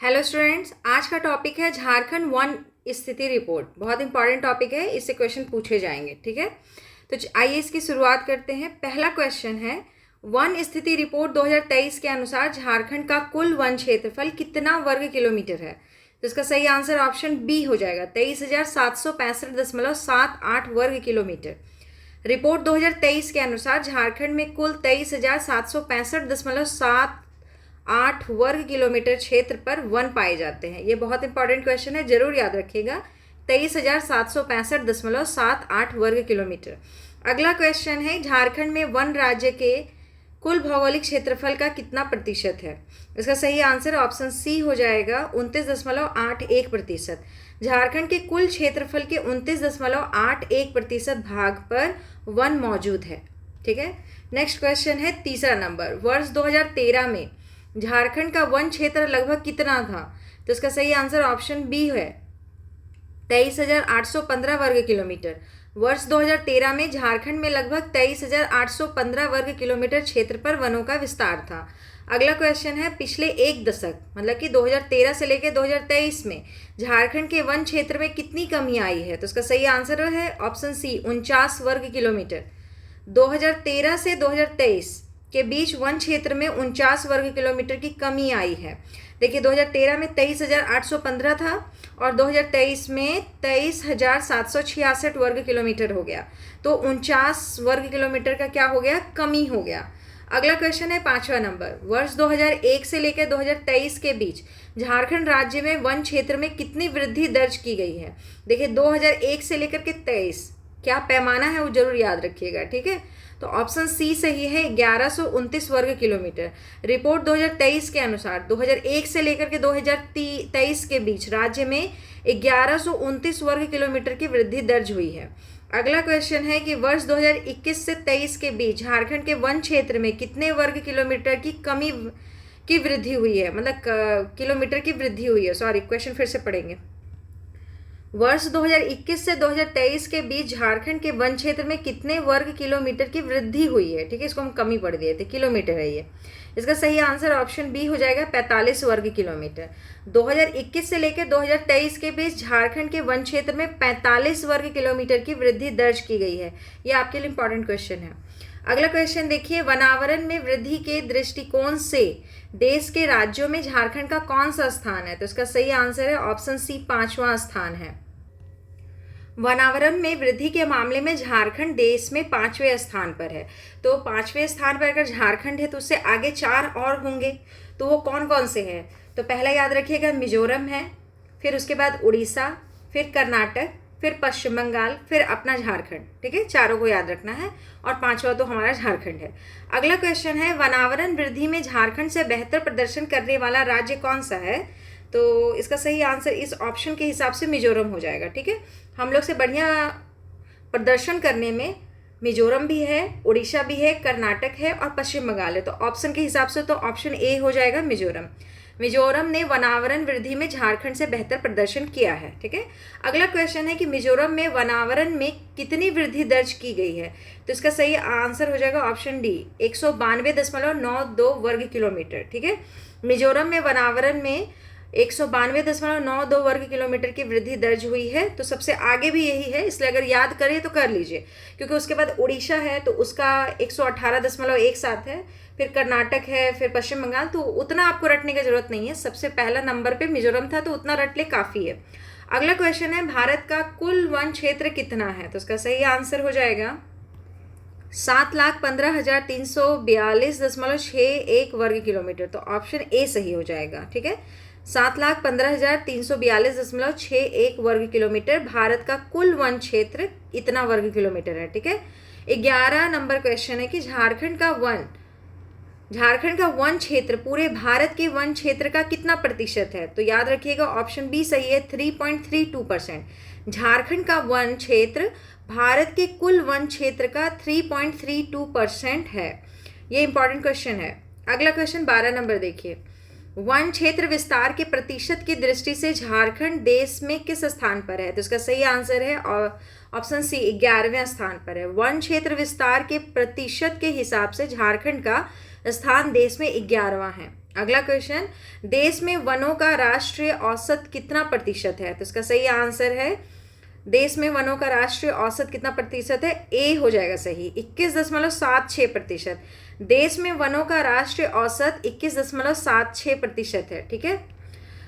Hello students, आज का topic है झारखंड वन स्थिति रिपोर्ट। बहुत इंपॉर्टेंट टॉपिक है, इससे क्वेश्चन पूछे जाएंगे। ठीक है, तो आइए इसकी शुरुआत करते हैं। पहला क्वेश्चन है, वन स्थिति रिपोर्ट 2023 के अनुसार झारखंड का कुल वन क्षेत्रफल कितना वर्ग किलोमीटर है? तो इसका सही आंसर ऑप्शन बी हो जाएगा, 23,765.78 वर्ग किलोमीटर। रिपोर्ट 2023 के अनुसार झारखंड में कुल 23,765.78 वर्ग किलोमीटर क्षेत्र पर वन पाए जाते हैं। ये बहुत इंपॉर्टेंट क्वेश्चन है, जरूर याद रखिएगा। 23,765.78 वर्ग किलोमीटर। अगला क्वेश्चन है, झारखंड में वन राज्य के कुल भौगोलिक क्षेत्रफल का कितना प्रतिशत है? इसका सही आंसर ऑप्शन सी हो जाएगा, 29.81%। झारखंड के कुल क्षेत्रफल के 29.81% भाग पर वन मौजूद है। ठीक है, नेक्स्ट क्वेश्चन है तीसरा नंबर, वर्ष 2013 में झारखंड का वन क्षेत्र लगभग कितना था? तो इसका सही आंसर ऑप्शन बी है, 23,815 वर्ग किलोमीटर। वर्ष 2013 में झारखंड में लगभग 23,815 वर्ग किलोमीटर क्षेत्र पर वनों का विस्तार था। अगला क्वेश्चन है, पिछले एक दशक मतलब कि 2013 से लेकर 2023 में झारखंड के वन क्षेत्र में कितनी कमी आई है? तो इसका सही आंसर है ऑप्शन सी, 49 वर्ग किलोमीटर। 2013 से 2023 के बीच वन क्षेत्र में 49 वर्ग किलोमीटर की कमी आई है। देखिए, 2013 में 23,815 था और 2023 में 23,766 वर्ग किलोमीटर हो गया, तो 49 वर्ग किलोमीटर का क्या हो गया? कमी हो गया। अगला क्वेश्चन है पांचवा नंबर, वर्ष 2001 से लेकर 2023 के बीच झारखंड राज्य में वन क्षेत्र में कितनी वृद्धि दर्ज की गई है? देखिए, 2001 से लेकर के 23 क्या पैमाना है वो जरूर याद रखिएगा। ठीक है, तो ऑप्शन सी सही है, 1129 वर्ग किलोमीटर। रिपोर्ट 2023 के अनुसार 2001 से लेकर के 2023 के बीच राज्य में 1129 वर्ग किलोमीटर की वृद्धि दर्ज हुई है। अगला क्वेश्चन है कि वर्ष 2021 से 23 के बीच झारखंड के वन क्षेत्र में कितने वर्ग किलोमीटर की कमी की वृद्धि हुई है, मतलब किलोमीटर की वृद्धि हुई है। सॉरी, क्वेश्चन फिर से पढ़ेंगे। वर्ष 2021 से 2023 के बीच झारखंड के वन क्षेत्र में कितने वर्ग किलोमीटर की वृद्धि हुई है? ठीक है, इसको हम कमी पढ़ दिए थे, किलोमीटर है ये। इसका सही आंसर ऑप्शन बी हो जाएगा, 45 वर्ग किलोमीटर। 2021 से लेकर 2023 के बीच झारखंड के वन क्षेत्र में 45 वर्ग किलोमीटर की वृद्धि दर्ज की गई है। ये आपके लिए इंपॉर्टेंट क्वेश्चन है। अगला क्वेश्चन देखिए, वनावरण में वृद्धि के दृष्टिकोण से देश के राज्यों में झारखंड का कौन सा स्थान है? तो इसका सही आंसर है ऑप्शन सी, 5वां स्थान है। वनावरण में वृद्धि के मामले में झारखंड देश में 5वें स्थान पर है। तो 5वें स्थान पर अगर झारखंड है तो उससे आगे 4 और होंगे, तो वो कौन कौन से हैं? तो पहला याद रखिएगा, मिजोरम है, फिर उसके बाद उड़ीसा, फिर कर्नाटक, फिर पश्चिम बंगाल, फिर अपना झारखंड। ठीक है, चारों को याद रखना है और 5वां तो हमारा झारखंड है। अगला क्वेश्चन है, वनावरण वृद्धि में झारखंड से बेहतर प्रदर्शन करने वाला राज्य कौन सा है? तो इसका सही आंसर इस ऑप्शन के हिसाब से मिजोरम हो जाएगा। ठीक है, हम लोग से बढ़िया प्रदर्शन करने में मिजोरम भी है, उड़ीसा भी है, कर्नाटक है और पश्चिम बंगाल है। तो ऑप्शन के हिसाब से तो ऑप्शन ए हो जाएगा, मिजोरम। मिजोरम ने वनावरण वृद्धि में झारखंड से बेहतर प्रदर्शन किया है। ठीक है, अगला क्वेश्चन है कि मिजोरम में वनावरण में कितनी वृद्धि दर्ज की गई है? तो इसका सही आंसर हो जाएगा ऑप्शन डी, 192.92 वर्ग किलोमीटर। ठीक है, मिजोरम में वनावरण में 192.92 वर्ग किलोमीटर की वृद्धि दर्ज हुई है। तो सबसे आगे भी यही है, इसलिए अगर याद करें तो कर लीजिए, क्योंकि उसके बाद उड़ीसा है तो उसका 118.17 है, फिर कर्नाटक है, फिर पश्चिम बंगाल। तो उतना आपको रटने की जरूरत नहीं है, सबसे पहला नंबर पे मिजोरम था, तो उतना रट ले काफ़ी है। अगला क्वेश्चन है, भारत का कुल वन क्षेत्र कितना है? तो उसका सही आंसर हो जाएगा 7,15,342.61 वर्ग किलोमीटर। तो ऑप्शन ए सही हो जाएगा। ठीक है, 7,15,342.61 वर्ग किलोमीटर भारत का कुल वन क्षेत्र इतना वर्ग किलोमीटर है। ठीक है, 11 नंबर क्वेश्चन है कि झारखंड का वन क्षेत्र पूरे भारत के वन क्षेत्र का कितना प्रतिशत है? तो याद रखिएगा ऑप्शन बी सही है, 3.32%। झारखंड का वन क्षेत्र भारत के कुल वन क्षेत्र का 3.32% है। ये इंपॉर्टेंट क्वेश्चन है। अगला क्वेश्चन 12 नंबर देखिए, वन क्षेत्र विस्तार के प्रतिशत की दृष्टि से झारखंड देश में किस स्थान पर है? तो इसका सही आंसर है ऑप्शन सी, 11वें स्थान पर है। वन क्षेत्र विस्तार के प्रतिशत के हिसाब से झारखंड का स्थान देश में 11वां है। अगला क्वेश्चन, देश में वनों का राष्ट्रीय औसत कितना प्रतिशत है? तो इसका सही आंसर है, देश में वनों का राष्ट्रीय औसत कितना प्रतिशत है? ए हो जाएगा सही, 21.76%। देश में वनों का राष्ट्रीय औसत 21.76% है। ठीक है।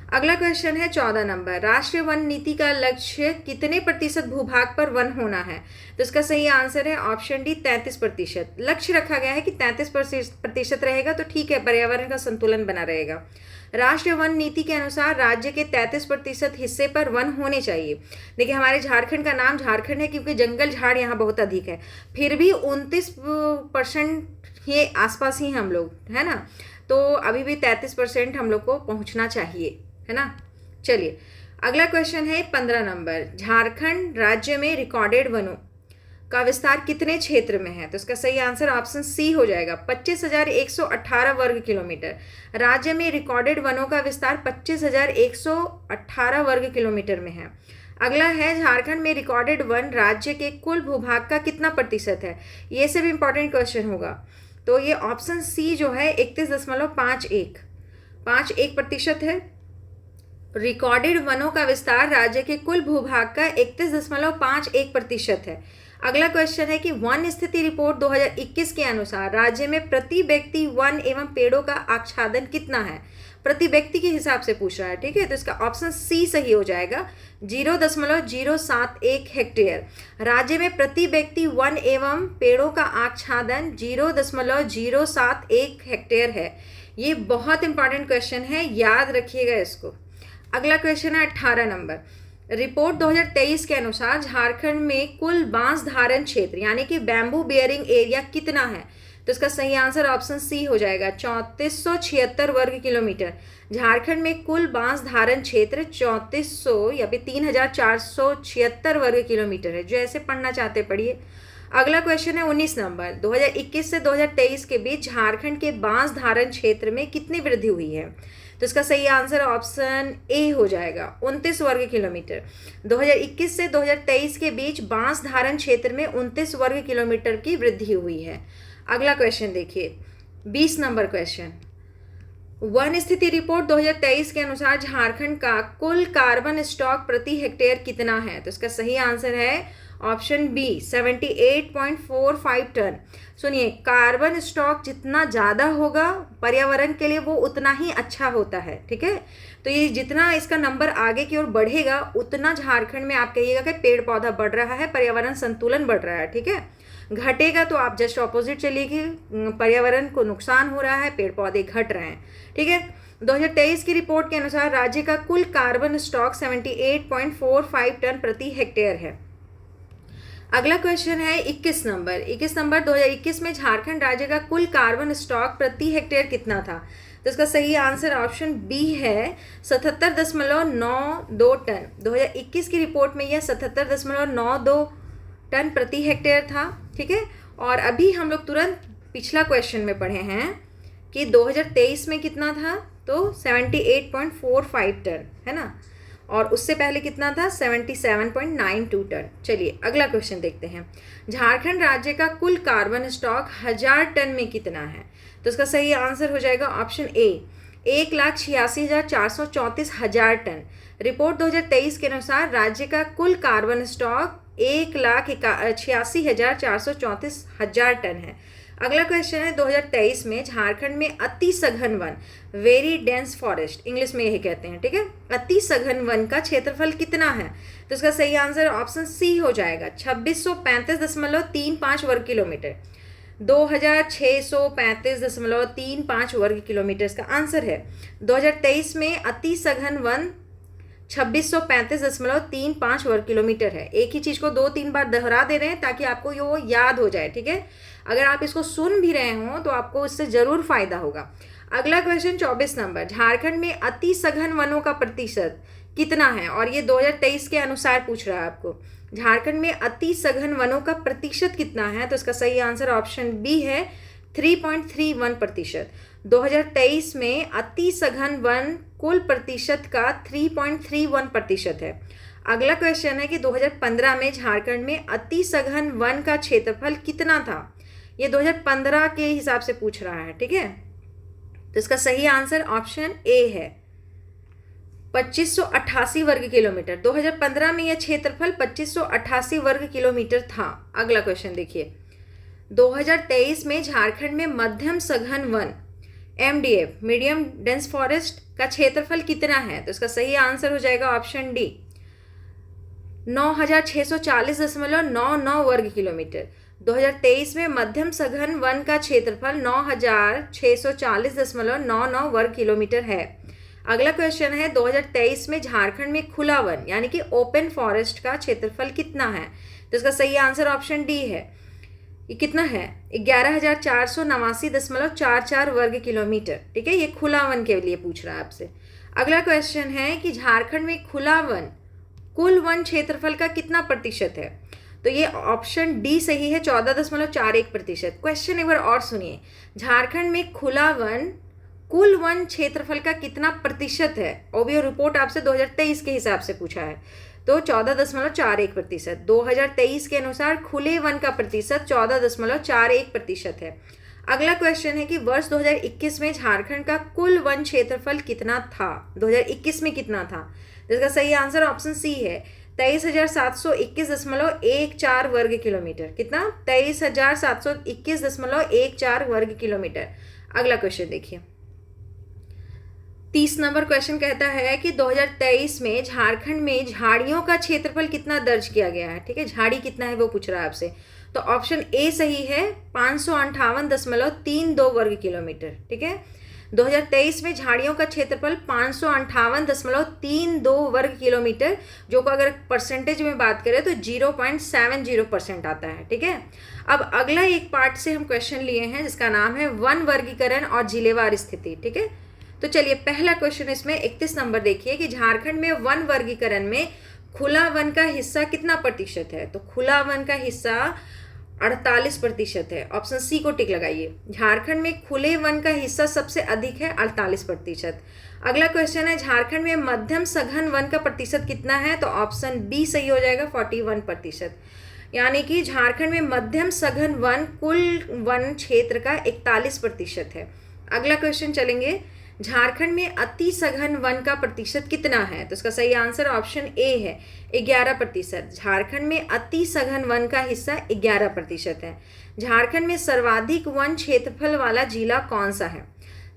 अगला क्वेश्चन है 14 नंबर, राष्ट्रीय वन नीति का लक्ष्य कितने प्रतिशत भूभाग पर वन होना है? तो इसका सही आंसर है ऑप्शन डी, 33%। लक्ष्य रखा गया है कि 33% रहेगा तो ठीक है, पर्यावरण का संतुलन बना रहेगा। राष्ट्रीय वन नीति के अनुसार राज्य के 33% हिस्से पर वन होने चाहिए। देखिए, हमारे झारखंड का नाम झारखंड है क्योंकि जंगल झाड़ यहाँ बहुत अधिक है, फिर भी 29% ये आसपास ही हम लोग, है ना। तो अभी भी 33% हम लोग को पहुँचना चाहिए, है ना। चलिए, अगला क्वेश्चन है 15 नंबर, झारखंड राज्य में रिकॉर्डेड वनों का विस्तार कितने क्षेत्र में है? तो इसका सही आंसर ऑप्शन सी हो जाएगा, 25,118 वर्ग किलोमीटर। राज्य में रिकॉर्डेड वनों का विस्तार 25,118 वर्ग किलोमीटर में है। अगला है, झारखंड में रिकॉर्डेड वन राज्य के कुल भूभाग का कितना प्रतिशत है? ये से भी इंपॉर्टेंट क्वेश्चन होगा। तो ये ऑप्शन सी जो है 31.51% है। रिकॉर्डेड वनों का विस्तार राज्य के कुल भूभाग का 31.51% है। अगला क्वेश्चन है कि वन स्थिति रिपोर्ट 2021 के अनुसार राज्य में प्रति व्यक्ति वन एवं पेड़ों का आच्छादन कितना है? प्रति व्यक्ति के हिसाब से पूछ रहा है। ठीक है, तो इसका ऑप्शन सी सही हो जाएगा, 0.071 हेक्टेयर। राज्य में प्रति व्यक्ति वन एवं पेड़ों का आच्छादन 0.071 हेक्टेयर है। ये बहुत इंपॉर्टेंट क्वेश्चन है, याद रखिएगा इसको। अगला क्वेश्चन है 18 नंबर, रिपोर्ट 2023 के अनुसार झारखंड में कुल बांस धारण क्षेत्र यानी कि बैम्बू बियरिंग एरिया कितना है? तो इसका सही आंसर ऑप्शन सी हो जाएगा, 3476 वर्ग किलोमीटर। झारखंड में कुल बांस धारण क्षेत्र 3400 या फिर 3476 वर्ग किलोमीटर है। जो ऐसे पढ़ना चाहते पढ़िए। अगला क्वेश्चन है 19 नंबर, 2021 से 2023 के बीच झारखंड के बांस धारण क्षेत्र में कितनी वृद्धि हुई है? तो इसका सही आंसर ऑप्शन ए हो जाएगा, 29 वर्ग किलोमीटर। 2021 से 2023 के बीच बांस धारण क्षेत्र में 29 वर्ग किलोमीटर की वृद्धि हुई है। अगला क्वेश्चन देखिए, 20 नंबर क्वेश्चन, वन स्थिति रिपोर्ट 2023 के अनुसार झारखंड का कुल कार्बन स्टॉक प्रति हेक्टेयर कितना है? तो इसका सही आंसर है ऑप्शन बी, 78.45 टन। सुनिए, कार्बन स्टॉक जितना ज़्यादा होगा पर्यावरण के लिए वो उतना ही अच्छा होता है। ठीक है, तो ये जितना इसका नंबर आगे की ओर बढ़ेगा उतना झारखंड में आप कहिएगा कि पेड़ पौधा बढ़ रहा है, पर्यावरण संतुलन बढ़ रहा है। ठीक है, घटेगा तो आप जस्ट ऑपोजिट चलिए, पर्यावरण को नुकसान हो रहा है, पेड़ पौधे घट रहे हैं। ठीक है, 2023 की रिपोर्ट के अनुसार राज्य का कुल कार्बन स्टॉक 78.45 टन प्रति हेक्टेयर है। अगला क्वेश्चन है 21 नंबर, 2021 में झारखंड राज्य का कुल कार्बन स्टॉक प्रति हेक्टेयर कितना था? तो इसका सही आंसर ऑप्शन बी है, 77.92 टन। 2021 की रिपोर्ट में यह 77.92 टन प्रति हेक्टेयर था। ठीक है, और अभी हम लोग तुरंत पिछला क्वेश्चन में पढ़े हैं कि 2023 में कितना था, तो 78.45 टन, है ना, और उससे पहले कितना था, 77.92 टन। चलिए अगला क्वेश्चन देखते हैं, झारखंड राज्य का कुल कार्बन स्टॉक 1000 टन में कितना है? तो इसका सही आंसर हो जाएगा ऑप्शन ए, 1,86,434 टन। रिपोर्ट 2023 के अनुसार राज्य का कुल कार्बन स्टॉक 1,86,434 टन है। अगला क्वेश्चन है 2023 में झारखंड में अति सघन one, very dense forest, English में यही कहते हैं। ठीक है, अति सघन वन का क्षेत्रफल कितना है? तो इसका सही आंसर ऑप्शन सी हो जाएगा, 2635.35 वर्ग किलोमीटर। 2635.35 वर्ग किलोमीटर इसका आंसर है। 2023 में अति सघन वन 2635.35 वर्ग किलोमीटर है। एक ही चीज़ को 2-3 बार दोहरा दे रहे हैं ताकि आपको ये वो याद हो जाए। ठीक है, अगर आप इसको सुन भी रहे हो तो आपको इससे ज़रूर फायदा होगा। अगला क्वेश्चन 24 नंबर, झारखंड में अति सघन वनों का प्रतिशत कितना है? और ये 2023 के अनुसार पूछ रहा है आपको, झारखंड में अति सघन वनों का प्रतिशत कितना है? तो इसका सही आंसर ऑप्शन बी है, 3.31%। 2023 में अति सघन वन कुल प्रतिशत का 3.31% है। अगला क्वेश्चन है कि 2015 में झारखंड में अति सघन वन का क्षेत्रफल कितना था? ये 2015 के हिसाब से पूछ रहा है। ठीक है, तो इसका सही आंसर ऑप्शन ए है, 2588 वर्ग किलोमीटर। 2015 में यह क्षेत्रफल 2588 वर्ग किलोमीटर था। अगला क्वेश्चन देखिए, 2023 में झारखंड में मध्यम सघन one MDF medium dense forest का क्षेत्रफल कितना है? तो इसका सही आंसर हो जाएगा ऑप्शन डी, 9640.99 वर्ग किलोमीटर। 2023 में मध्यम सघन वन का क्षेत्रफल 9640.99 वर्ग किलोमीटर है। अगला क्वेश्चन है, 2023 में झारखंड में खुला वन यानी कि ओपन फॉरेस्ट का क्षेत्रफल कितना है? तो इसका सही आंसर ऑप्शन डी है। ये कितना है? 11,489.44 वर्ग किलोमीटर। ठीक है, ये खुला वन के लिए पूछ रहा है आपसे। अगला क्वेश्चन है कि झारखंड में खुला वन कुल वन क्षेत्रफल का कितना प्रतिशत है? तो ये ऑप्शन डी सही है, 14.41%। क्वेश्चन एक बार और सुनिए, झारखंड में खुला वन कुल वन क्षेत्रफल का कितना प्रतिशत है? ओबीओ रिपोर्ट आपसे 2023 के हिसाब से पूछा है, तो 14.41%। 2023 के अनुसार खुले वन का प्रतिशत 14.41% है। अगला क्वेश्चन है कि वर्ष 2021 में झारखंड का कुल वन क्षेत्रफल कितना था? 2021 में कितना था? जिसका सही आंसर ऑप्शन सी है, 23,721.14 वर्ग किलोमीटर। कितना? 23,721.14 वर्ग किलोमीटर। अगला क्वेश्चन देखिए, 30 नंबर क्वेश्चन कहता है कि 2023 में झारखंड में झाड़ियों का क्षेत्रफल कितना दर्ज किया गया है? ठीक है, झाड़ी कितना है वो पूछ रहा है आपसे। तो ऑप्शन ए सही है, 558.32 वर्ग किलोमीटर। ठीक है, 2023 में झाड़ियों का क्षेत्रफल 558.32 वर्ग किलोमीटर, जो को अगर परसेंटेज में बात करें तो 0.70% आता है। ठीक है, अब अगला एक पार्ट से हम क्वेश्चन लिए हैं जिसका नाम है वन वर्गीकरण और जिलेवार स्थिति। ठीक है, तो चलिए पहला क्वेश्चन इसमें 31 नंबर देखिए कि झारखंड में वन वर्गीकरण में खुला वन का हिस्सा कितना प्रतिशत है? तो खुला वन का हिस्सा 48% है। ऑप्शन सी को टिक लगाइए। झारखंड में खुले वन का हिस्सा सबसे अधिक है, 48%। अगला क्वेश्चन है, झारखंड में मध्यम सघन वन का प्रतिशत कितना है? तो ऑप्शन बी सही हो जाएगा, 41%। यानी कि झारखंड में मध्यम सघन वन कुल वन क्षेत्र का 41% है। अगला क्वेश्चन चलेंगे, झारखंड में अति सघन वन का प्रतिशत कितना है? तो इसका सही आंसर ऑप्शन ए है, 11%। झारखंड में अति सघन वन का हिस्सा 11% है। झारखंड में सर्वाधिक वन क्षेत्रफल वाला जिला कौन सा है?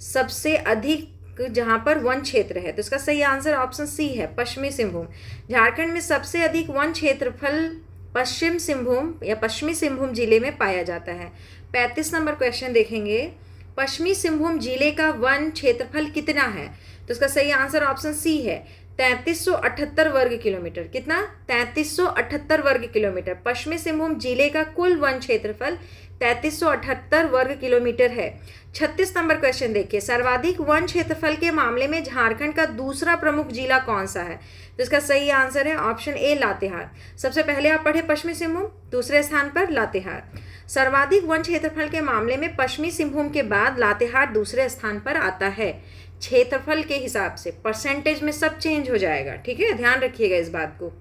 सबसे अधिक जहां पर वन क्षेत्र है, तो इसका सही आंसर ऑप्शन सी है, पश्चिमी सिंहभूम। झारखंड में सबसे अधिक वन क्षेत्रफल पश्चिम सिंहभूम या पश्चिमी सिंहभूम जिले में पाया जाता है। 35 नंबर क्वेश्चन देखेंगे, पश्चिमी सिंहभूम जिले का वन क्षेत्रफल कितना है? तो इसका सही आंसर ऑप्शन सी है, 3378 वर्ग किलोमीटर। कितना? 3378 वर्ग किलोमीटर। पश्चिमी सिंहभूम जिले का कुल वन क्षेत्रफल 3378 वर्ग किलोमीटर है। 36 नंबर क्वेश्चन देखिए, सर्वाधिक वन क्षेत्रफल के मामले में झारखंड का दूसरा प्रमुख जिला कौन सा है? तो इसका सही आंसर है ऑप्शन ए, लातेहार। सबसे पहले आप पढ़े पश्चिमी सिंहभूम, दूसरे स्थान पर लातेहार। सर्वाधिक वन क्षेत्रफल के मामले में पश्चिमी सिंहभूम के बाद लातेहार दूसरे स्थान पर आता है। क्षेत्रफल के हिसाब से परसेंटेज में सब चेंज हो जाएगा। ठीक है, ध्यान रखिएगा इस बात को।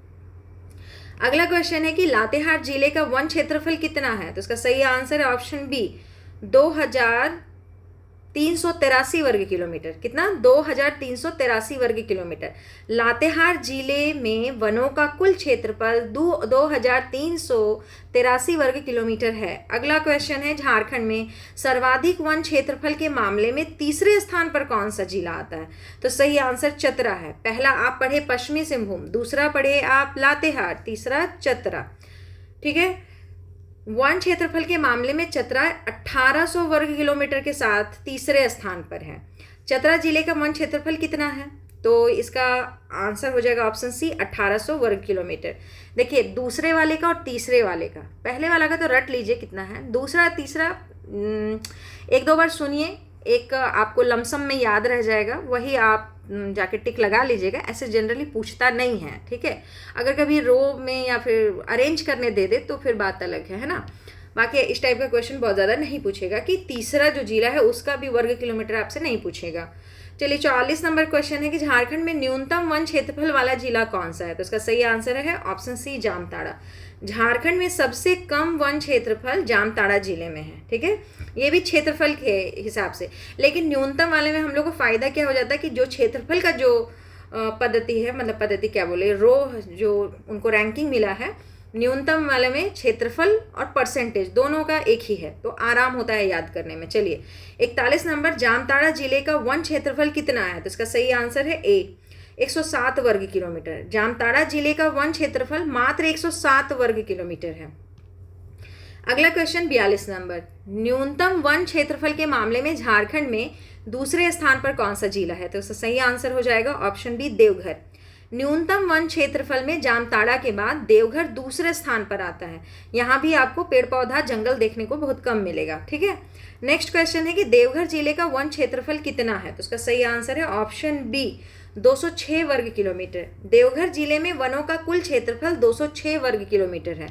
अगला क्वेश्चन है कि लातेहार जिले का वन क्षेत्रफल कितना है? तो इसका सही आंसर है ऑप्शन बी, 2383 वर्ग किलोमीटर। कितना? 2383 वर्ग किलोमीटर। लातेहार जिले में वनों का कुल क्षेत्रफल 2383 वर्ग किलोमीटर है। अगला क्वेश्चन है, झारखंड में सर्वाधिक वन क्षेत्रफल के मामले में तीसरे स्थान पर कौन सा जिला आता है? तो सही आंसर चतरा है। पहला आप पढ़े पश्चिमी सिंहभूम, दूसरा पढ़े आप लातेहार, तीसरा चतरा। ठीक है, वन क्षेत्रफल के मामले में चतरा 1800 वर्ग किलोमीटर के साथ तीसरे स्थान पर है। चतरा जिले का वन क्षेत्रफल कितना है? तो इसका आंसर हो जाएगा ऑप्शन सी, 1800 वर्ग किलोमीटर। देखिए दूसरे वाले का और तीसरे वाले का, पहले वाला का तो रट लीजिए कितना है, दूसरा तीसरा एक दो बार सुनिए, एक आपको लमसम में याद रह जाएगा, वही आप जाके टिक लगा लीजिएगा। ऐसे जनरली पूछता नहीं है। ठीक है, अगर कभी रो में या फिर अरेंज करने दे दे तो फिर बात अलग है ना। बाकी इस टाइप का क्वेश्चन बहुत ज़्यादा नहीं पूछेगा कि तीसरा जो जिला है उसका भी वर्ग किलोमीटर आपसे नहीं पूछेगा। चलिए 44 नंबर क्वेश्चन है कि झारखंड में न्यूनतम वन क्षेत्रफल वाला जिला कौन सा है? तो इसका सही आंसर है ऑप्शन सी, जामताड़ा। झारखंड में सबसे कम वन क्षेत्रफल जामताड़ा जिले में है। ठीक है, ये भी क्षेत्रफल के हिसाब से, लेकिन न्यूनतम वाले में हम लोग को फायदा क्या हो जाता है कि जो क्षेत्रफल का जो पद्धति है, मतलब पद्धति क्या बोले, रो जो उनको रैंकिंग मिला है, न्यूनतम वाले में क्षेत्रफल और परसेंटेज दोनों का एक ही है, तो आराम होता है याद करने में। चलिए 41 नंबर, जामताड़ा जिले का वन क्षेत्रफल कितना है? तो इसका सही आंसर है ए, 107 वर्ग किलोमीटर। जामताड़ा जिले का वन क्षेत्रफल मात्र 107 वर्ग किलोमीटर है। अगला क्वेश्चन 42 नंबर, न्यूनतम वन क्षेत्रफल के मामले में झारखंड में दूसरे स्थान पर कौन सा जिला है? तो इसका सही आंसर हो जाएगा ऑप्शन बी, देवघर। न्यूनतम वन क्षेत्रफल में जामताड़ा के बाद देवघर दूसरे स्थान पर आता है। यहाँ भी आपको पेड़ पौधा जंगल देखने को बहुत कम मिलेगा। ठीक है, नेक्स्ट क्वेश्चन है कि देवघर जिले का वन क्षेत्रफल कितना है? तो उसका सही आंसर है ऑप्शन बी, 206 वर्ग किलोमीटर। देवघर जिले में वनों का कुल क्षेत्रफल 206 वर्ग किलोमीटर है।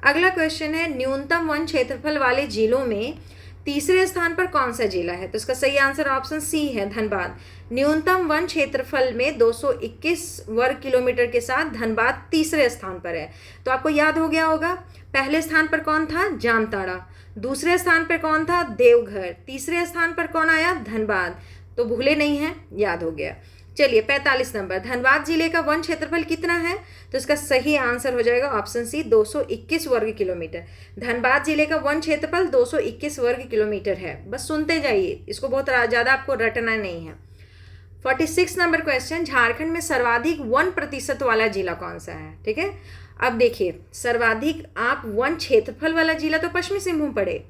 अगला क्वेश्चन है, न्यूनतम वन क्षेत्रफल वाले जिलों में तीसरे स्थान पर कौन सा जिला है? तो इसका सही आंसर ऑप्शन सी है, धनबाद। न्यूनतम वन क्षेत्रफल में 221 वर्ग किलोमीटर के साथ धनबाद तीसरे स्थान पर है। तो आपको याद हो गया होगा, पहले स्थान पर कौन था? जामताड़ा। दूसरे स्थान पर कौन था? देवघर। तीसरे स्थान पर कौन आया? धनबाद। तो भूले नहीं हैं, याद हो गया। चलिए 45 नंबर, धनबाद जिले का वन क्षेत्रफल कितना है? तो इसका सही आंसर हो जाएगा ऑप्शन सी, 221 वर्ग किलोमीटर। धनबाद जिले का वन क्षेत्रफल 221 वर्ग किलोमीटर है। बस सुनते जाइए, इसको बहुत ज़्यादा आपको रटना नहीं है। 46 नंबर क्वेश्चन, झारखंड में सर्वाधिक 1% वाला जिला कौन सा है? ठीक है, अब देखिए, सर्वाधिक आप वन क्षेत्रफल वाला जिला तो पश्चिमी सिंहभूम पड़े,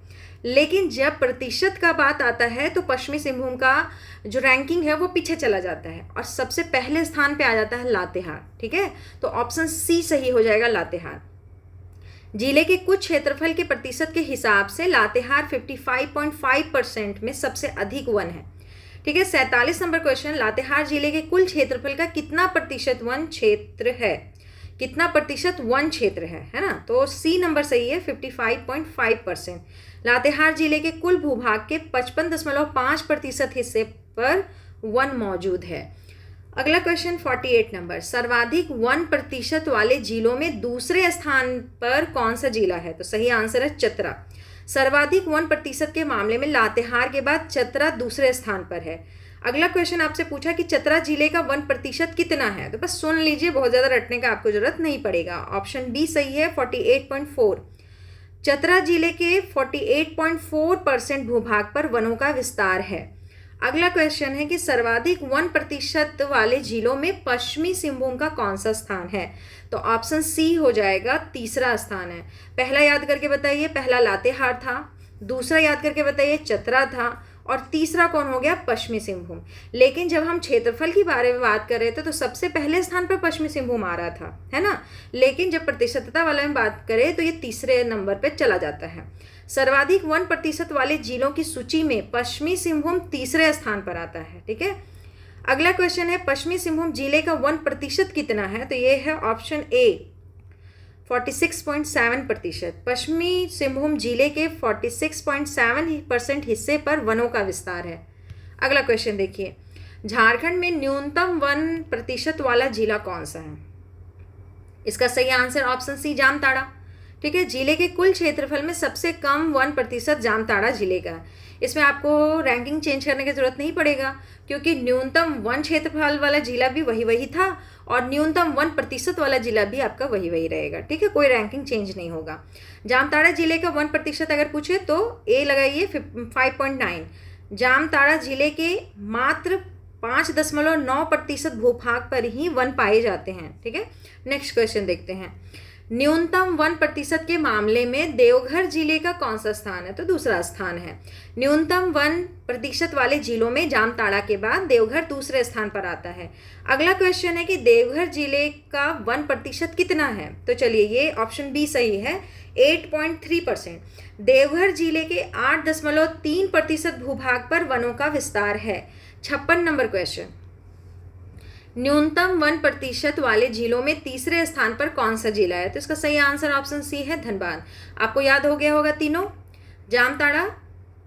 लेकिन जब प्रतिशत का बात आता है तो पश्चिमी सिंहभूम का जो रैंकिंग है वो पीछे चला जाता है और सबसे पहले स्थान पे आ जाता है लातेहार। ठीक है, तो ऑप्शन सी सही हो जाएगा, लातेहार। जिले के कुछ क्षेत्रफल के प्रतिशत के हिसाब से लातेहार 55.5% में सबसे अधिक वन है। ठीक है, 47 नंबर क्वेश्चन, लातेहार जिले के कुल क्षेत्रफल का कितना प्रतिशत वन क्षेत्र है? कितना प्रतिशत वन क्षेत्र है ना? तो सी नंबर सही है, 55.5%। लातेहार जिले के कुल भूभाग के 55.5% हिस्से पर वन मौजूद है। अगला क्वेश्चन 48 नंबर, सर्वाधिक 1% वाले जिलों में दूसरे स्थान पर कौन सा जिला है? तो सही आंसर है चतरा। सर्वाधिक 1% के मामले में लातेहार के बाद चतरा दूसरे स्थान पर है। अगला क्वेश्चन आपसे पूछा कि चतरा जिले का 1% कितना है? तो बस सुन लीजिए, बहुत ज़्यादा रटने का आपको जरूरत नहीं पड़ेगा। ऑप्शन बी सही है, 48.4। चतरा जिले के 48.4% भूभाग पर वनों का विस्तार है। अगला क्वेश्चन है कि सर्वाधिक 1% वाले जिलों में पश्चिमी सिंहभूम का कौन सा स्थान है? तो ऑप्शन सी हो जाएगा, तीसरा स्थान है। पहला याद करके बताइए, पहला लातेहार था, दूसरा याद करके बताइए चतरा था, और तीसरा कौन हो गया? पश्चिमी सिंहभूम। लेकिन जब हम क्षेत्रफल के बारे में बात कर रहे थे तो सबसे पहले स्थान पर पश्चिमी सिंहभूम आ रहा था, है ना? लेकिन जब प्रतिशतता वाले में बात करें तो ये तीसरे नंबर पर चला जाता है। सर्वाधिक 1% वाले जिलों की सूची में पश्चिमी सिंहभूम तीसरे स्थान पर आता है। ठीक है, अगला क्वेश्चन है, पश्चिमी सिंहभूम जिले का 1% कितना है? तो ये है ऑप्शन ए, 46.7%। पश्चिमी सिंहभूम जिले के 46.7% हिस्से पर वनों का विस्तार है। अगला क्वेश्चन देखिए, झारखंड में न्यूनतम 1% वाला जिला कौन सा है? इसका सही आंसर ऑप्शन सी, जामताड़ा। ठीक है, जिले के कुल क्षेत्रफल में सबसे कम 1% जामताड़ा जिले का है। इसमें आपको रैंकिंग चेंज करने की जरूरत नहीं पड़ेगा, क्योंकि न्यूनतम 1 क्षेत्रफल वाला जिला भी वही था और न्यूनतम 1% वाला जिला भी आपका वही रहेगा। ठीक है, कोई रैंकिंग चेंज नहीं होगा। जामताड़ा जिले का 1% अगर पूछे तो ए लगाइए, 5.9। जामताड़ा जिले के मात्र 5.9% भूभाग पर ही वन पाए जाते हैं। ठीक है, नेक्स्ट क्वेश्चन देखते हैं, न्यूनतम 1% के मामले में देवघर जिले का कौन सा स्थान है? तो दूसरा स्थान है। न्यूनतम 1% वाले जिलों में जामताड़ा के बाद देवघर दूसरे स्थान पर आता है। अगला क्वेश्चन है कि देवघर जिले का 1% कितना है? तो चलिए, ये ऑप्शन बी सही है, 8.3%। देवघर जिले के 8.3% भूभाग पर वनों का विस्तार है। 56 नंबर क्वेश्चन, न्यूनतम 1% वाले जिलों में तीसरे स्थान पर कौन सा जिला है? तो इसका सही आंसर ऑप्शन सी है, धनबाद। आपको याद हो गया होगा तीनों, जामताड़ा,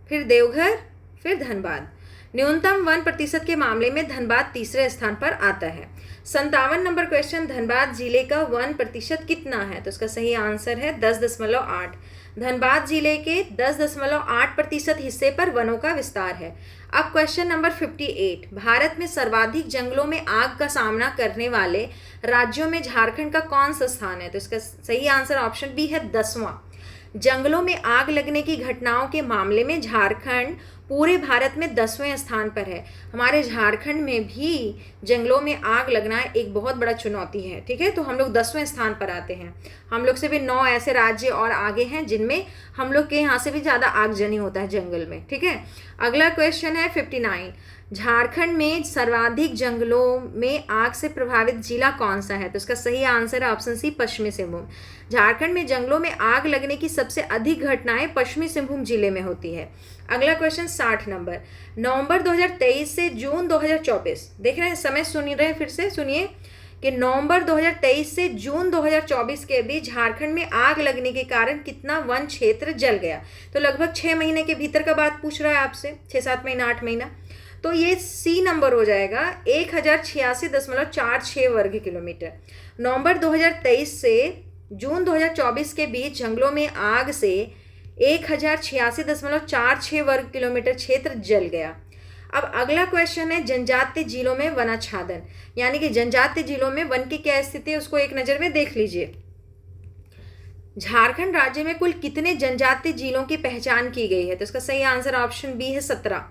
फिर देवघर, फिर धनबाद। न्यूनतम 1% के मामले में धनबाद तीसरे स्थान पर आता है। 57 नंबर क्वेश्चन, धनबाद जिले का 1% कितना है? तो इसका सही आंसर है 10.8। धनबाद जिले के 10.8% हिस्से पर वनों का विस्तार है। अब क्वेश्चन नंबर 58, भारत में सर्वाधिक जंगलों में आग का सामना करने वाले राज्यों में झारखंड का कौन सा स्थान है? तो इसका सही आंसर ऑप्शन बी है 10वां। जंगलों में आग लगने की घटनाओं के मामले में झारखंड पूरे भारत में 10वें स्थान पर है। हमारे झारखंड में भी जंगलों में आग लगना एक बहुत बड़ा चुनौती है, ठीक है। तो हम लोग 10वें स्थान पर आते हैं। हम लोग से भी 9 ऐसे राज्य और आगे हैं जिनमें हम लोग के यहाँ से भी ज़्यादा आगजनी होता है जंगल में, ठीक है। अगला क्वेश्चन है 59, झारखंड में सर्वाधिक जंगलों में आग से प्रभावित जिला कौन सा है? तो इसका सही आंसर है ऑप्शन सी, पश्चिमी सिंहभूम। झारखंड में जंगलों में आग लगने की सबसे अधिक घटनाएं पश्चिमी सिंहभूम जिले में होती है। अगला क्वेश्चन 60 नंबर, नवंबर 2023 से जून 2024, देख रहे हैं समय, सुन रहे हैं, फिर से सुनिए कि नवंबर 2023 से जून 2024 के बीच झारखंड में आग लगने के कारण कितना वन क्षेत्र जल गया? तो लगभग 6 महीने के भीतर का बात पूछ रहा है आपसे, 6-7 महीना, 8 महीना। तो ये सी नंबर हो जाएगा 1086.46 वर्ग किलोमीटर। नवंबर 2023 से जून 2024 के बीच जंगलों में आग से 1086.46 वर्ग किलोमीटर क्षेत्र जल गया। अब अगला क्वेश्चन है जनजातीय जिलों में वनाच्छादन, यानी कि जनजातीय जिलों में वन की क्या स्थिति है उसको एक नज़र में देख लीजिए। झारखंड राज्य में कुल कितने जनजातीय जिलों की पहचान की गई है? तो इसका सही आंसर ऑप्शन बी है 17।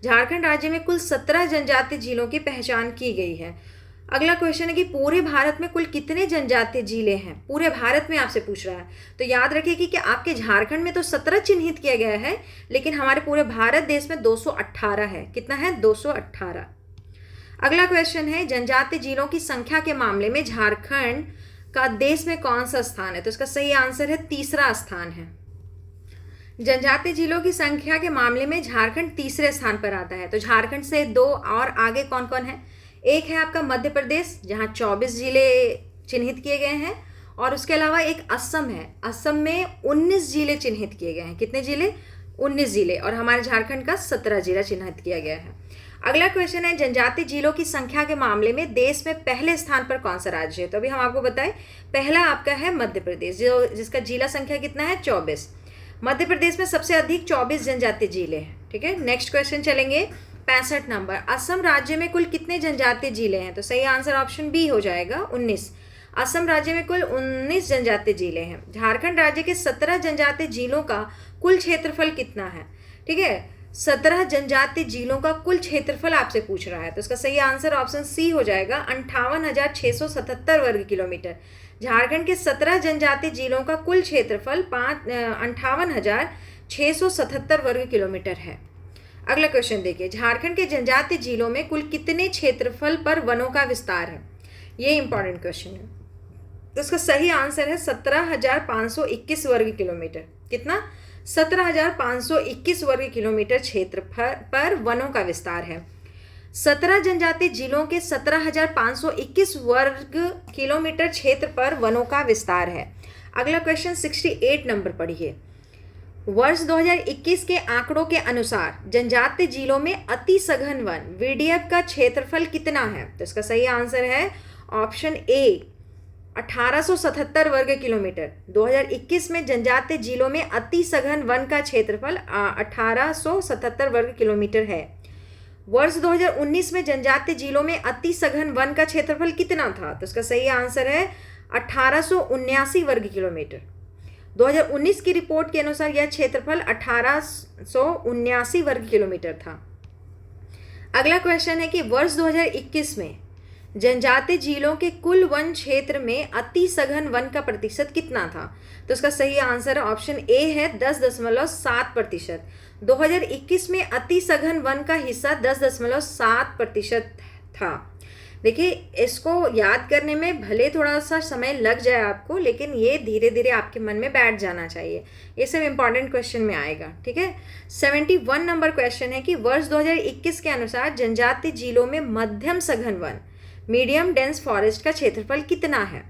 झारखंड राज्य में कुल 17 जनजातीय जिलों की पहचान की गई है। अगला क्वेश्चन है कि पूरे भारत में कुल कितने जनजातीय जिले हैं? पूरे भारत में आपसे पूछ रहा है, तो याद रखिए कि आपके झारखंड में तो 17 चिन्हित किया गया है, लेकिन हमारे पूरे भारत देश में 218 है। कितना है? 218। अगला क्वेश्चन है जनजातीय जिलों की संख्या के मामले में झारखंड का देश में कौन सा स्थान है? तो इसका सही आंसर है तीसरा स्थान है। जनजातीय जिलों की संख्या के मामले में झारखंड तीसरे स्थान पर आता है। तो झारखंड से 2 और आगे कौन कौन है? एक है आपका मध्य प्रदेश, जहां 24 जिले चिन्हित किए गए हैं, और उसके अलावा एक असम है। असम में 19 जिले चिन्हित किए गए हैं। कितने जिले? 19 जिले। और हमारे झारखंड का 17 जिला चिन्हित किया गया है। अगला क्वेश्चन है जनजातीय जिलों की संख्या के मामले में देश में पहले स्थान पर कौन सा राज्य है? तो अभी हम आपको बताएं, पहला आपका है मध्य प्रदेश, जिसका जिला संख्या कितना है? 24। मध्य प्रदेश में सबसे अधिक 24 जनजातीय जिले हैं, ठीक है। नेक्स्ट क्वेश्चन चलेंगे 65 नंबर, असम राज्य में कुल कितने जनजातीय जिले हैं? तो सही आंसर ऑप्शन बी हो जाएगा 19। असम राज्य में कुल 19 जनजातीय जिले हैं। झारखंड राज्य के 17 जनजातीय जिलों का कुल क्षेत्रफल कितना है? ठीक है, 17 जनजातीय जिलों का कुल क्षेत्रफल आपसे पूछ रहा है, तो इसका सही आंसर ऑप्शन सी हो जाएगा 58,677 वर्ग किलोमीटर। झारखंड के 17 जनजातीय जिलों का कुल क्षेत्रफल 58,677 वर्ग किलोमीटर है। अगला क्वेश्चन देखिए, झारखंड के जनजातीय जिलों में कुल कितने क्षेत्रफल पर वनों का विस्तार है? ये इंपॉर्टेंट क्वेश्चन है। तो इसका सही आंसर है 17,521 वर्ग किलोमीटर। कितना? 17,521 वर्ग किलोमीटर क्षेत्र पर वनों का विस्तार है। 17 जनजातीय जिलों के 17,521 वर्ग किलोमीटर क्षेत्र पर वनों का विस्तार है। अगला क्वेश्चन 68 नंबर पढ़िए। वर्ष 2021 के आंकड़ों के अनुसार जनजातीय जिलों में अति सघन वन VDF का क्षेत्रफल कितना है? तो इसका सही आंसर है ऑप्शन ए 1877 वर्ग किलोमीटर। 2021 में जनजातीय जिलों में अति सघन वन का क्षेत्रफल 1877 वर्ग किलोमीटर है। वर्ष 2019 में जनजातीय जिलों में अति सघन वन का क्षेत्रफल कितना था? तो इसका सही आंसर है 1879 वर्ग किलोमीटर। 2019 की रिपोर्ट के अनुसार यह क्षेत्रफल 1879 वर्ग किलोमीटर था। अगला क्वेश्चन है कि वर्ष 2021 में जनजातीय जिलों के कुल वन क्षेत्र में अति सघन वन का प्रतिशत कितना था? तो इसका सही आंसर ऑप्शन ए है 10.7%। 2021 में अति सघन वन का हिस्सा 10.7% था। देखिए, इसको याद करने में भले थोड़ा सा समय लग जाए आपको, लेकिन ये धीरे धीरे आपके मन में बैठ जाना चाहिए। ये सब इंपॉर्टेंट क्वेश्चन में आएगा, ठीक है। 71 नंबर क्वेश्चन है कि वर्ष 2021 के अनुसार जनजातीय जिलों में मध्यम सघन वन मीडियम डेंस फॉरेस्ट का क्षेत्रफल कितना है?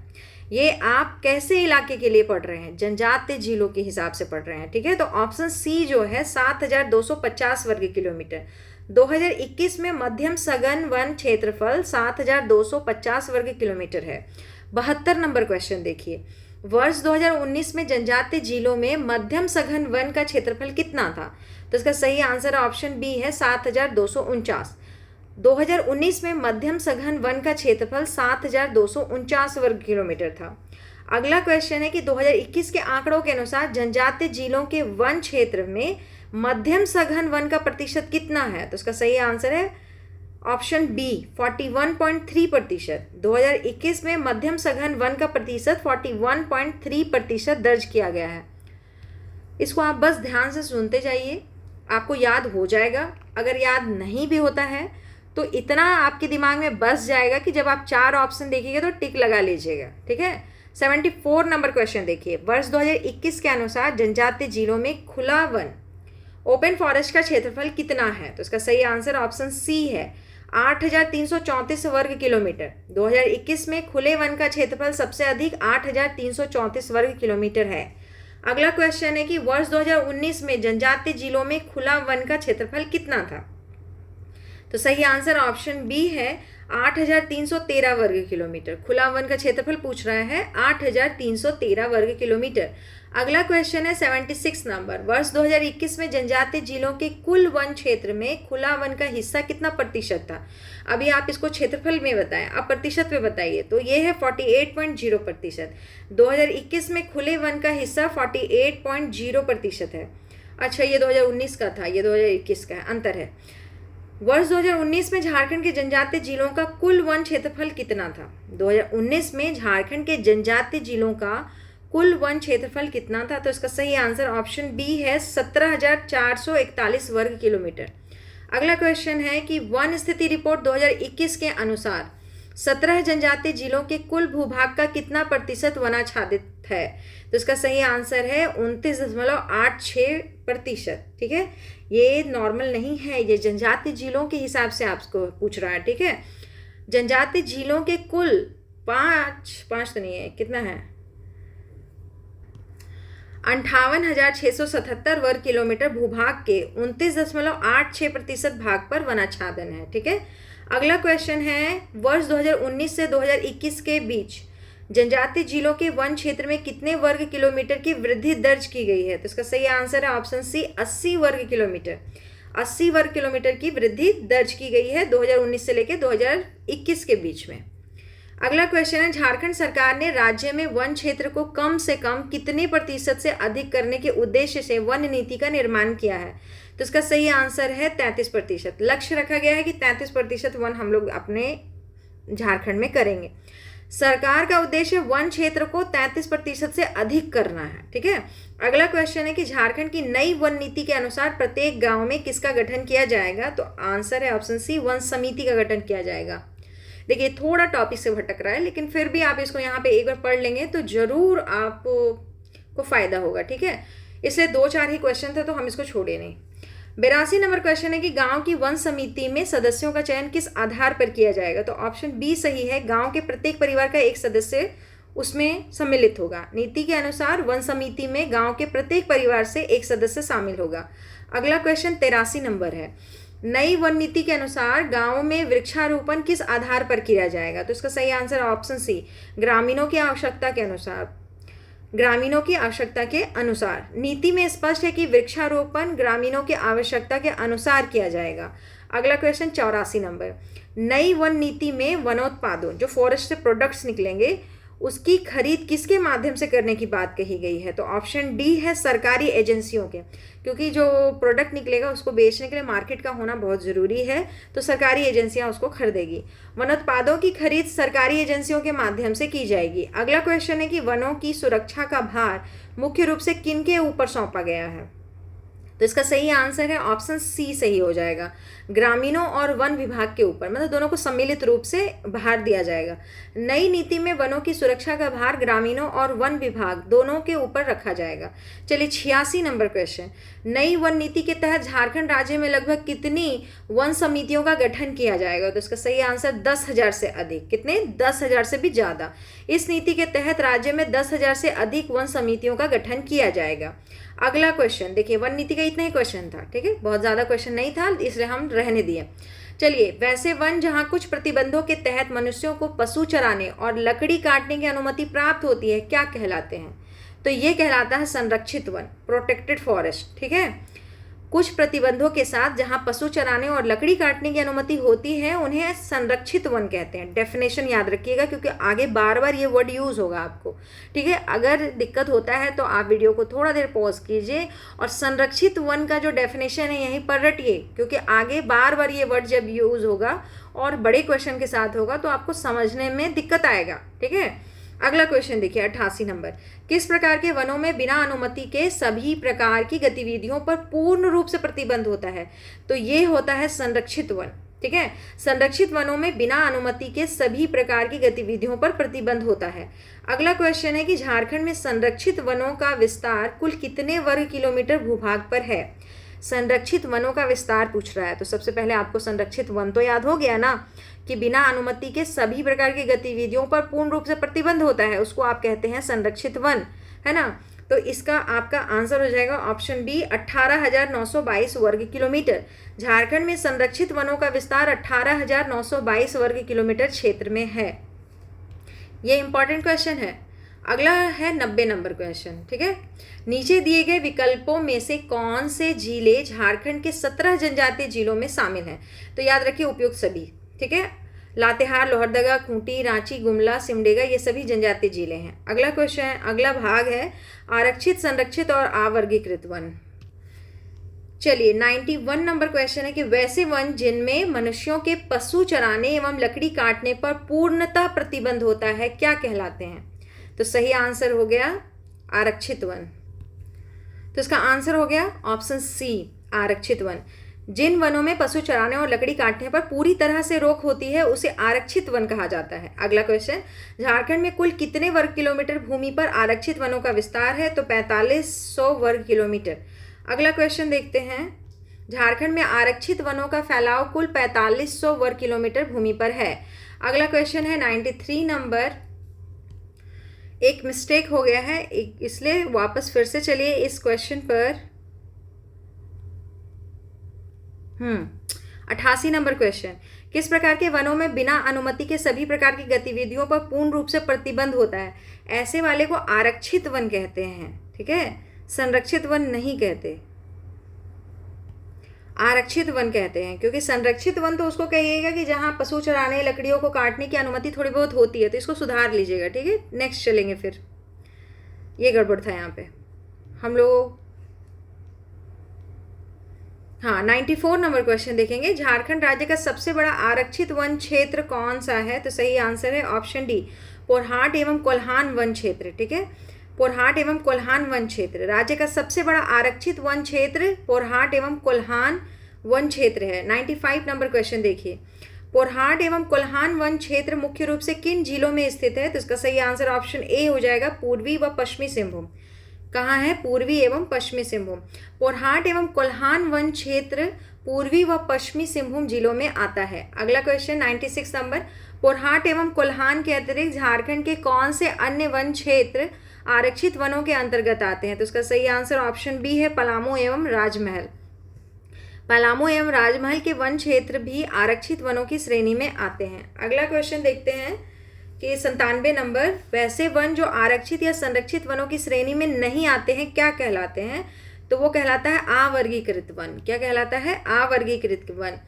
ये आप कैसे इलाके के लिए पढ़ रहे हैं? जनजातीय जिलों के हिसाब से पढ़ रहे हैं, ठीक है। तो ऑप्शन सी जो है 7,250 वर्ग किलोमीटर। 2021 में मध्यम सघन वन क्षेत्रफल 7,250 वर्ग किलोमीटर है। 72 नंबर क्वेश्चन देखिए, वर्ष 2019 में जनजातीय जिलों में मध्यम सघन वन का क्षेत्रफल कितना था? तो इसका सही आंसर ऑप्शन बी है 7,249। 2019 में मध्यम सघन वन का क्षेत्रफल 7,249 वर्ग किलोमीटर था। अगला क्वेश्चन है कि 2021 के आंकड़ों के अनुसार जनजातीय जिलों के वन क्षेत्र में मध्यम सघन वन का प्रतिशत कितना है? तो इसका सही आंसर है ऑप्शन बी 41.3%। 2021 में मध्यम सघन वन का प्रतिशत 41.3% दर्ज किया गया है। इसको आप बस ध्यान से सुनते जाइए, आपको याद हो जाएगा। अगर याद नहीं भी होता है तो इतना आपके दिमाग में बस जाएगा कि जब आप 4 ऑप्शन देखिएगा तो टिक लगा लीजिएगा, ठीक है। 74 नंबर क्वेश्चन देखिए, वर्ष 2021 के अनुसार जनजातीय जिलों में खुला वन ओपन फॉरेस्ट का क्षेत्रफल कितना है? तो इसका सही आंसर ऑप्शन सी है 8,334 वर्ग किलोमीटर। 2021 में खुले वन का क्षेत्रफल सबसे अधिक 8,334 वर्ग किलोमीटर है। अगला क्वेश्चन है कि वर्ष 2019 में जनजातीय जिलों में खुला वन का क्षेत्रफल कितना था? तो सही आंसर ऑप्शन बी है 8,313 वर्ग किलोमीटर। खुला वन का क्षेत्रफल पूछ रहा है 8,313 वर्ग किलोमीटर। अगला क्वेश्चन है 76 नंबर, वर्ष 2021 में जनजातीय जिलों के कुल वन क्षेत्र में खुला वन का हिस्सा कितना प्रतिशत था? अभी आप इसको क्षेत्रफल में बताएं, आप प्रतिशत में बताइए। तो ये है 48.0%। 2021 में खुले वन का हिस्सा 48.0% है। अच्छा, ये 2019 का था, ये 2021 का है, अंतर है। वर्ष 2019 में झारखंड के जनजातीय जिलों का कुल वन क्षेत्रफल कितना था? 2019 में झारखंड के जनजातीय जिलों का कुल वन क्षेत्रफल कितना था? तो इसका सही आंसर ऑप्शन बी है 17,441 वर्ग किलोमीटर। अगला क्वेश्चन है कि वन स्थिति रिपोर्ट 2021 के अनुसार 17 जनजातीय जिलों के कुल भूभाग का कितना प्रतिशत वनाच्छादित है? तो इसका सही आंसर है 29.86%। ठीक है, ये नॉर्मल नहीं है, ये जनजातीय जिलों के हिसाब से आपको पूछ रहा है। ठीक है, जनजातीय जिलों के कुल पाँच तो नहीं है, कितना है, 58,677 वर्ग किलोमीटर भूभाग के 29.86% भाग पर वनाच्छादन है। ठीक है, अगला क्वेश्चन है वर्ष 2019 से 2021 के बीच जनजातीय जिलों के वन क्षेत्र में कितने वर्ग किलोमीटर की वृद्धि दर्ज की गई है? तो इसका सही आंसर है ऑप्शन सी 80 वर्ग किलोमीटर। 80 वर्ग किलोमीटर की वृद्धि दर्ज की गई है 2019 से लेकर 2021 के बीच में। अगला क्वेश्चन है झारखंड सरकार ने राज्य में वन क्षेत्र को कम से कम कितने प्रतिशत से अधिक करने के उद्देश्य से वन नीति का निर्माण किया है? तो इसका सही आंसर है 33%। लक्ष्य रखा गया है कि 33% वन हम लोग अपने झारखंड में करेंगे। सरकार का उद्देश्य वन क्षेत्र को 33% से अधिक करना है। ठीक है, अगला क्वेश्चन है कि झारखंड की नई वन नीति के अनुसार प्रत्येक गांव में किसका गठन किया जाएगा? तो आंसर है ऑप्शन सी वन समिति का गठन किया जाएगा। देखिए, थोड़ा टॉपिक से भटक रहा है, लेकिन फिर भी आप इसको यहाँ पे एक बार पढ़ लेंगे तो जरूर आपको फायदा होगा। ठीक है, इसलिए 2-4 ही क्वेश्चन थे तो हम इसको छोड़े नहीं। 82 नंबर क्वेश्चन है कि गांव की वन समिति में सदस्यों का चयन किस आधार पर किया जाएगा? तो ऑप्शन बी सही है, गांव के प्रत्येक परिवार का एक सदस्य उसमें सम्मिलित होगा। नीति के अनुसार वन समिति में गांव के प्रत्येक परिवार से एक सदस्य शामिल होगा। अगला क्वेश्चन 83 नंबर है, नई वन नीति के अनुसार गांवों में वृक्षारोपण किस आधार पर किया जाएगा? तो इसका सही आंसर ऑप्शन सी ग्रामीणों की आवश्यकता के अनुसार। ग्रामीणों की आवश्यकता के अनुसार नीति में स्पष्ट है कि वृक्षारोपण ग्रामीणों की आवश्यकता के अनुसार किया जाएगा। अगला क्वेश्चन 84 नंबर, नई वन नीति में वनोत्पादों जो फॉरेस्ट से प्रोडक्ट्स निकलेंगे उसकी खरीद किसके माध्यम से करने की बात कही गई है? तो ऑप्शन डी है सरकारी एजेंसियों के, क्योंकि जो प्रोडक्ट निकलेगा उसको बेचने के लिए मार्केट का होना बहुत ज़रूरी है, तो सरकारी एजेंसियां उसको खरीदेगी। वनोत्पादों की खरीद सरकारी एजेंसियों के माध्यम से की जाएगी। अगला क्वेश्चन है कि वनों की सुरक्षा का भार मुख्य रूप से किन के ऊपर सौंपा गया है? तो इसका सही आंसर है ऑप्शन सी सही हो जाएगा, ग्रामीणों और वन विभाग के ऊपर, मतलब दोनों को सम्मिलित रूप से भार दिया जाएगा। नई नीति में वनों की सुरक्षा का भार ग्रामीणों और वन विभाग दोनों के ऊपर रखा जाएगा। चलिए 86 नंबर क्वेश्चन, नई वन नीति के तहत झारखंड राज्य में लगभग कितनी वन समितियों का गठन किया जाएगा? तो इसका सही आंसर 10,000 से अधिक। कितने? 10,000 से भी ज़्यादा। इस नीति के तहत राज्य में 10,000 से अधिक वन समितियों का गठन किया जाएगा। अगला क्वेश्चन देखिए, वन नीति का इतना ही क्वेश्चन था, ठीक है, बहुत ज़्यादा क्वेश्चन नहीं था इसलिए हम रहने दिए। चलिए, वैसे वन जहाँ कुछ प्रतिबंधों के तहत मनुष्यों को पशु चराने और लकड़ी काटने की अनुमति प्राप्त होती है क्या कहलाते हैं? तो ये कहलाता है संरक्षित वन, प्रोटेक्टेड फॉरेस्ट, ठीक है। कुछ प्रतिबंधों के साथ जहां पशु चराने और लकड़ी काटने की अनुमति होती है उन्हें संरक्षित वन कहते हैं। डेफिनेशन याद रखिएगा क्योंकि आगे बार बार ये वर्ड यूज़ होगा आपको, ठीक है। अगर दिक्कत होता है तो आप वीडियो को थोड़ा देर पॉज कीजिए और संरक्षित वन का जो डेफिनेशन है यहीं पर रटिए, क्योंकि आगे बार बार ये वर्ड जब यूज़ होगा और बड़े क्वेश्चन के साथ होगा तो आपको समझने में दिक्कत आएगा, ठीक है। अगला क्वेश्चन देखिए 88 नंबर, किस प्रकार के वनों में बिना अनुमति के सभी प्रकार की गतिविधियों पर पूर्ण रूप से प्रतिबंध होता है? तो ये होता है संरक्षित वन, ठीक है। संरक्षित वनों में बिना अनुमति के सभी प्रकार की गतिविधियों पर प्रतिबंध होता है। अगला क्वेश्चन है कि झारखंड में संरक्षित वनों का विस्तार कुल कितने वर्ग किलोमीटर भूभाग पर है? संरक्षित वनों का विस्तार पूछ रहा है, तो सबसे पहले आपको संरक्षित वन तो याद हो गया ना कि बिना अनुमति के सभी प्रकार की गतिविधियों पर पूर्ण रूप से प्रतिबंध होता है, उसको आप कहते हैं संरक्षित वन, है ना। तो इसका आपका आंसर हो जाएगा ऑप्शन बी 18,922 वर्ग किलोमीटर। झारखंड में संरक्षित वनों का विस्तार 18,922 वर्ग किलोमीटर क्षेत्र में है। ये इंपॉर्टेंट क्वेश्चन है। अगला है 90 नंबर क्वेश्चन, ठीक है। नीचे दिए गए विकल्पों में से कौन से जिले झारखंड के 17 जनजातीय जिलों में शामिल हैं? तो याद रखिए उपयुक्त सभी, ठीक है। लातेहार, लोहरदगा, खूंटी, रांची, गुमला, सिमडेगा ये सभी जनजातीय जिले हैं। अगला क्वेश्चन, अगला भाग है आरक्षित, संरक्षित और अवर्गीकृत वन। चलिए 91 नंबर क्वेश्चन है कि वैसे वन जिनमें मनुष्यों के पशु चराने एवं लकड़ी काटने पर पूर्णतः प्रतिबंध होता है क्या कहलाते हैं? तो सही आंसर हो गया आरक्षित वन। तो इसका आंसर हो गया ऑप्शन सी आरक्षित वन। जिन वनों में पशु चराने और लकड़ी काटने पर पूरी तरह से रोक होती है उसे आरक्षित वन कहा जाता है। अगला क्वेश्चन, झारखंड में कुल कितने वर्ग किलोमीटर भूमि पर आरक्षित वनों का विस्तार है? तो 4500 वर्ग किलोमीटर। अगला क्वेश्चन देखते हैं, झारखंड में आरक्षित वनों का फैलाव कुल 4500 वर्ग किलोमीटर भूमि पर है। अगला क्वेश्चन है 93 नंबर, एक मिस्टेक हो गया है इसलिए वापस फिर से चलिए इस क्वेश्चन पर। 88 नंबर क्वेश्चन, किस प्रकार के वनों में बिना अनुमति के सभी प्रकार की गतिविधियों पर पूर्ण रूप से प्रतिबंध होता है? ऐसे वाले को आरक्षित वन कहते हैं, ठीक है, संरक्षित वन नहीं कहते, आरक्षित वन कहते हैं। क्योंकि संरक्षित वन तो उसको कहिएगा कि जहाँ पशु चराने, लकड़ियों को काटने की अनुमति थोड़ी बहुत होती है, तो इसको सुधार लीजिएगा, ठीक है। नेक्स्ट चलेंगे, फिर ये गड़बड़ था यहाँ पे हम लोग। हाँ 94 नंबर क्वेश्चन देखेंगे, झारखंड राज्य का सबसे बड़ा आरक्षित वन क्षेत्र कौन सा है? तो सही आंसर है ऑप्शन डी पोरहाट एवं कोल्हान वन क्षेत्र, ठीक है। पोरहाट एवं कोल्हान वन क्षेत्र राज्य का सबसे बड़ा आरक्षित वन क्षेत्र पोरहाट एवं कोल्हान वन क्षेत्र है। 95 नंबर क्वेश्चन देखिए, पोरहाट एवं कोल्हान वन क्षेत्र मुख्य रूप से किन जिलों में स्थित है? तो इसका सही आंसर ऑप्शन ए हो जाएगा पूर्वी व पश्चिमी सिंहभूम। कहाँ है? पूर्वी एवं पश्चिमी सिंहभूम। पोरहाट एवं कोल्हान वन क्षेत्र पूर्वी व पश्चिमी सिंहभूम जिलों में आता है। अगला क्वेश्चन 96 नंबर, पोरहाट एवं कोल्हान के अतिरिक्त झारखंड के कौन से अन्य वन क्षेत्र आरक्षित वनों के अंतर्गत आते हैं? तो इसका सही आंसर ऑप्शन बी है पलामू एवं राजमहल। पलामू एवं राजमहल के वन क्षेत्र भी आरक्षित वनों की श्रेणी में आते हैं। अगला क्वेश्चन देखते हैं कि 97 नंबर, वैसे वन जो आरक्षित या संरक्षित वनों की श्रेणी में नहीं आते हैं क्या कहलाते हैं? तो वो कहलाता है अवर्गीकृत वन। क्या कहलाता है? अवर्गीकृत वन।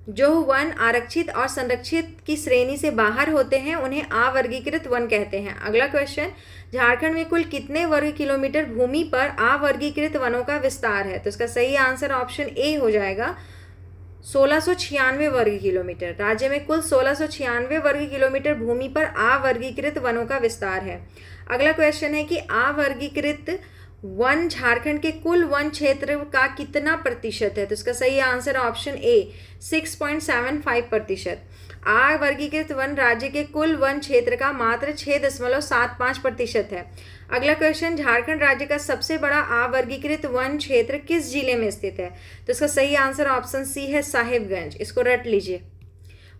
जो वन आरक्षित और संरक्षित की श्रेणी से बाहर होते हैं उन्हें अवर्गीकृत वन कहते हैं। अगला क्वेश्चन, झारखंड में कुल कितने वर्ग किलोमीटर भूमि पर अवर्गीकृत वनों का विस्तार है? तो इसका सही आंसर ऑप्शन ए हो जाएगा 1696 वर्ग किलोमीटर। राज्य में कुल 1696 वर्ग किलोमीटर भूमि पर अवर्गीकृत वनों का विस्तार है। अगला क्वेश्चन है कि अवर्गीकृत वन झारखंड के कुल वन क्षेत्र का कितना प्रतिशत है? तो इसका सही आंसर ऑप्शन ए 6.75%। अवर्गीकृत वन राज्य के कुल वन क्षेत्र का मात्र 6.75% है। अगला क्वेश्चन, झारखंड राज्य का सबसे बड़ा अवर्गीकृत वन क्षेत्र किस जिले में स्थित है? तो इसका सही आंसर ऑप्शन सी है साहिबगंज। इसको रट लीजिए,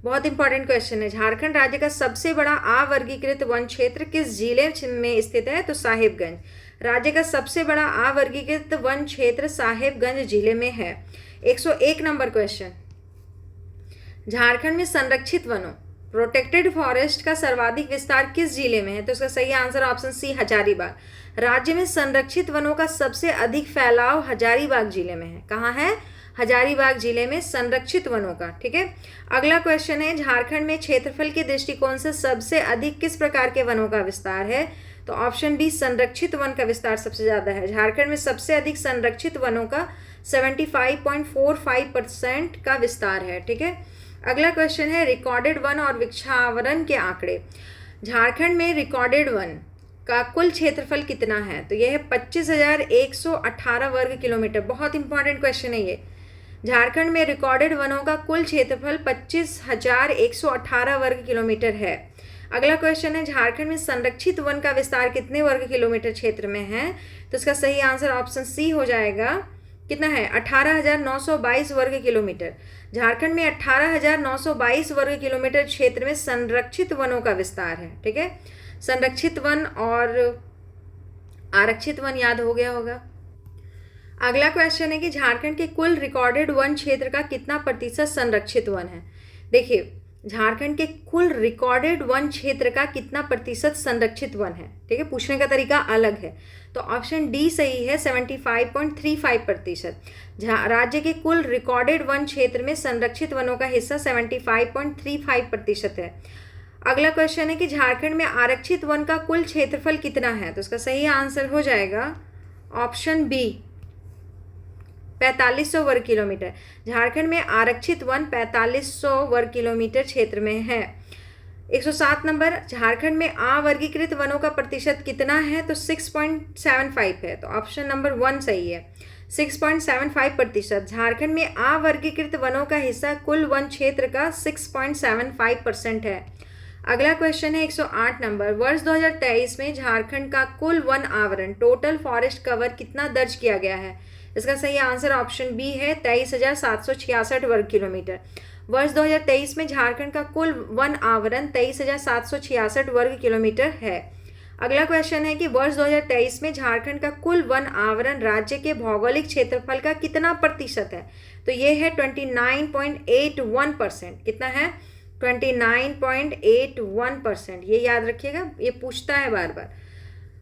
बहुत इंपॉर्टेंट क्वेश्चन है। झारखंड राज्य का सबसे बड़ा अवर्गीकृत वन क्षेत्र किस जिले में स्थित है? तो साहिबगंज। राज्य का सबसे बड़ा अवर्गीकृत वन क्षेत्र साहेबगंज जिले में है। 101 नंबर क्वेश्चन, झारखंड में संरक्षित वनों प्रोटेक्टेड फॉरेस्ट का सर्वाधिक विस्तार किस जिले में है? तो इसका सही आंसर ऑप्शन सी हजारीबाग। राज्य में संरक्षित वनों का सबसे अधिक फैलाव हजारीबाग जिले में है। कहाँ है? हजारीबाग जिले में संरक्षित वनों का। ठीक है, अगला क्वेश्चन है, झारखंड में क्षेत्रफल के दृष्टिकोण से सबसे अधिक किस प्रकार के वनों का विस्तार है? तो ऑप्शन बी, संरक्षित वन का विस्तार सबसे ज्यादा है। झारखंड में सबसे अधिक संरक्षित वनों का 75.45% का विस्तार है। ठीक है, अगला क्वेश्चन है, रिकॉर्डेड वन और वृक्षावरण के आंकड़े। झारखंड में रिकॉर्डेड वन का कुल क्षेत्रफल कितना है? तो यह है 25,118 वर्ग किलोमीटर। बहुत इंपॉर्टेंट क्वेश्चन है ये। झारखंड में रिकॉर्डेड वनों का कुल क्षेत्रफल 25,118 वर्ग किलोमीटर है। अगला क्वेश्चन है, झारखंड में संरक्षित वन का विस्तार कितने वर्ग किलोमीटर क्षेत्र में है? तो इसका सही आंसर ऑप्शन सी हो जाएगा। कितना है? 18,922 वर्ग किलोमीटर। झारखंड में 18,922 वर्ग किलोमीटर क्षेत्र में संरक्षित वनों का विस्तार है। ठीक है, संरक्षित वन और आरक्षित वन याद हो गया होगा। अगला क्वेश्चन है कि झारखंड के कुल रिकॉर्डेड वन क्षेत्र का कितना प्रतिशत संरक्षित वन है? देखिए, झारखंड के कुल रिकॉर्डेड वन क्षेत्र का कितना प्रतिशत संरक्षित वन है? ठीक है, पूछने का तरीका अलग है। तो ऑप्शन डी सही है, 75.35%। राज्य के कुल रिकॉर्डेड वन क्षेत्र में संरक्षित वनों का हिस्सा 75.35% है। अगला क्वेश्चन है कि झारखंड में आरक्षित वन का कुल क्षेत्रफल कितना है? तो इसका सही आंसर हो जाएगा ऑप्शन बी, 4500 वर्ग किलोमीटर। झारखंड में आरक्षित वन 4500 वर्ग किलोमीटर क्षेत्र में है। 107 नंबर, झारखंड में अवर्गीकृत वनों का प्रतिशत कितना है? तो 6.75 है। तो ऑप्शन नंबर 1 सही है, 6.75%। झारखंड में अवर्गीकृत वनों का हिस्सा कुल वन क्षेत्र का 6.75% है। अगला क्वेश्चन है 108 नंबर, वर्ष 2023 में झारखंड का कुल वन आवरण टोटल फॉरेस्ट कवर कितना दर्ज किया गया है? इसका सही आंसर ऑप्शन बी है, 23,766 वर्ग किलोमीटर। वर्ष 2023 में झारखंड का कुल वन आवरण 23,766 वर्ग किलोमीटर है। अगला क्वेश्चन है कि वर्ष 2023 में झारखंड का कुल वन आवरण राज्य के भौगोलिक क्षेत्रफल का कितना प्रतिशत है? तो ये है 29.81%। कितना है? 29.81%। ये याद रखिएगा, ये पूछता है बार बार।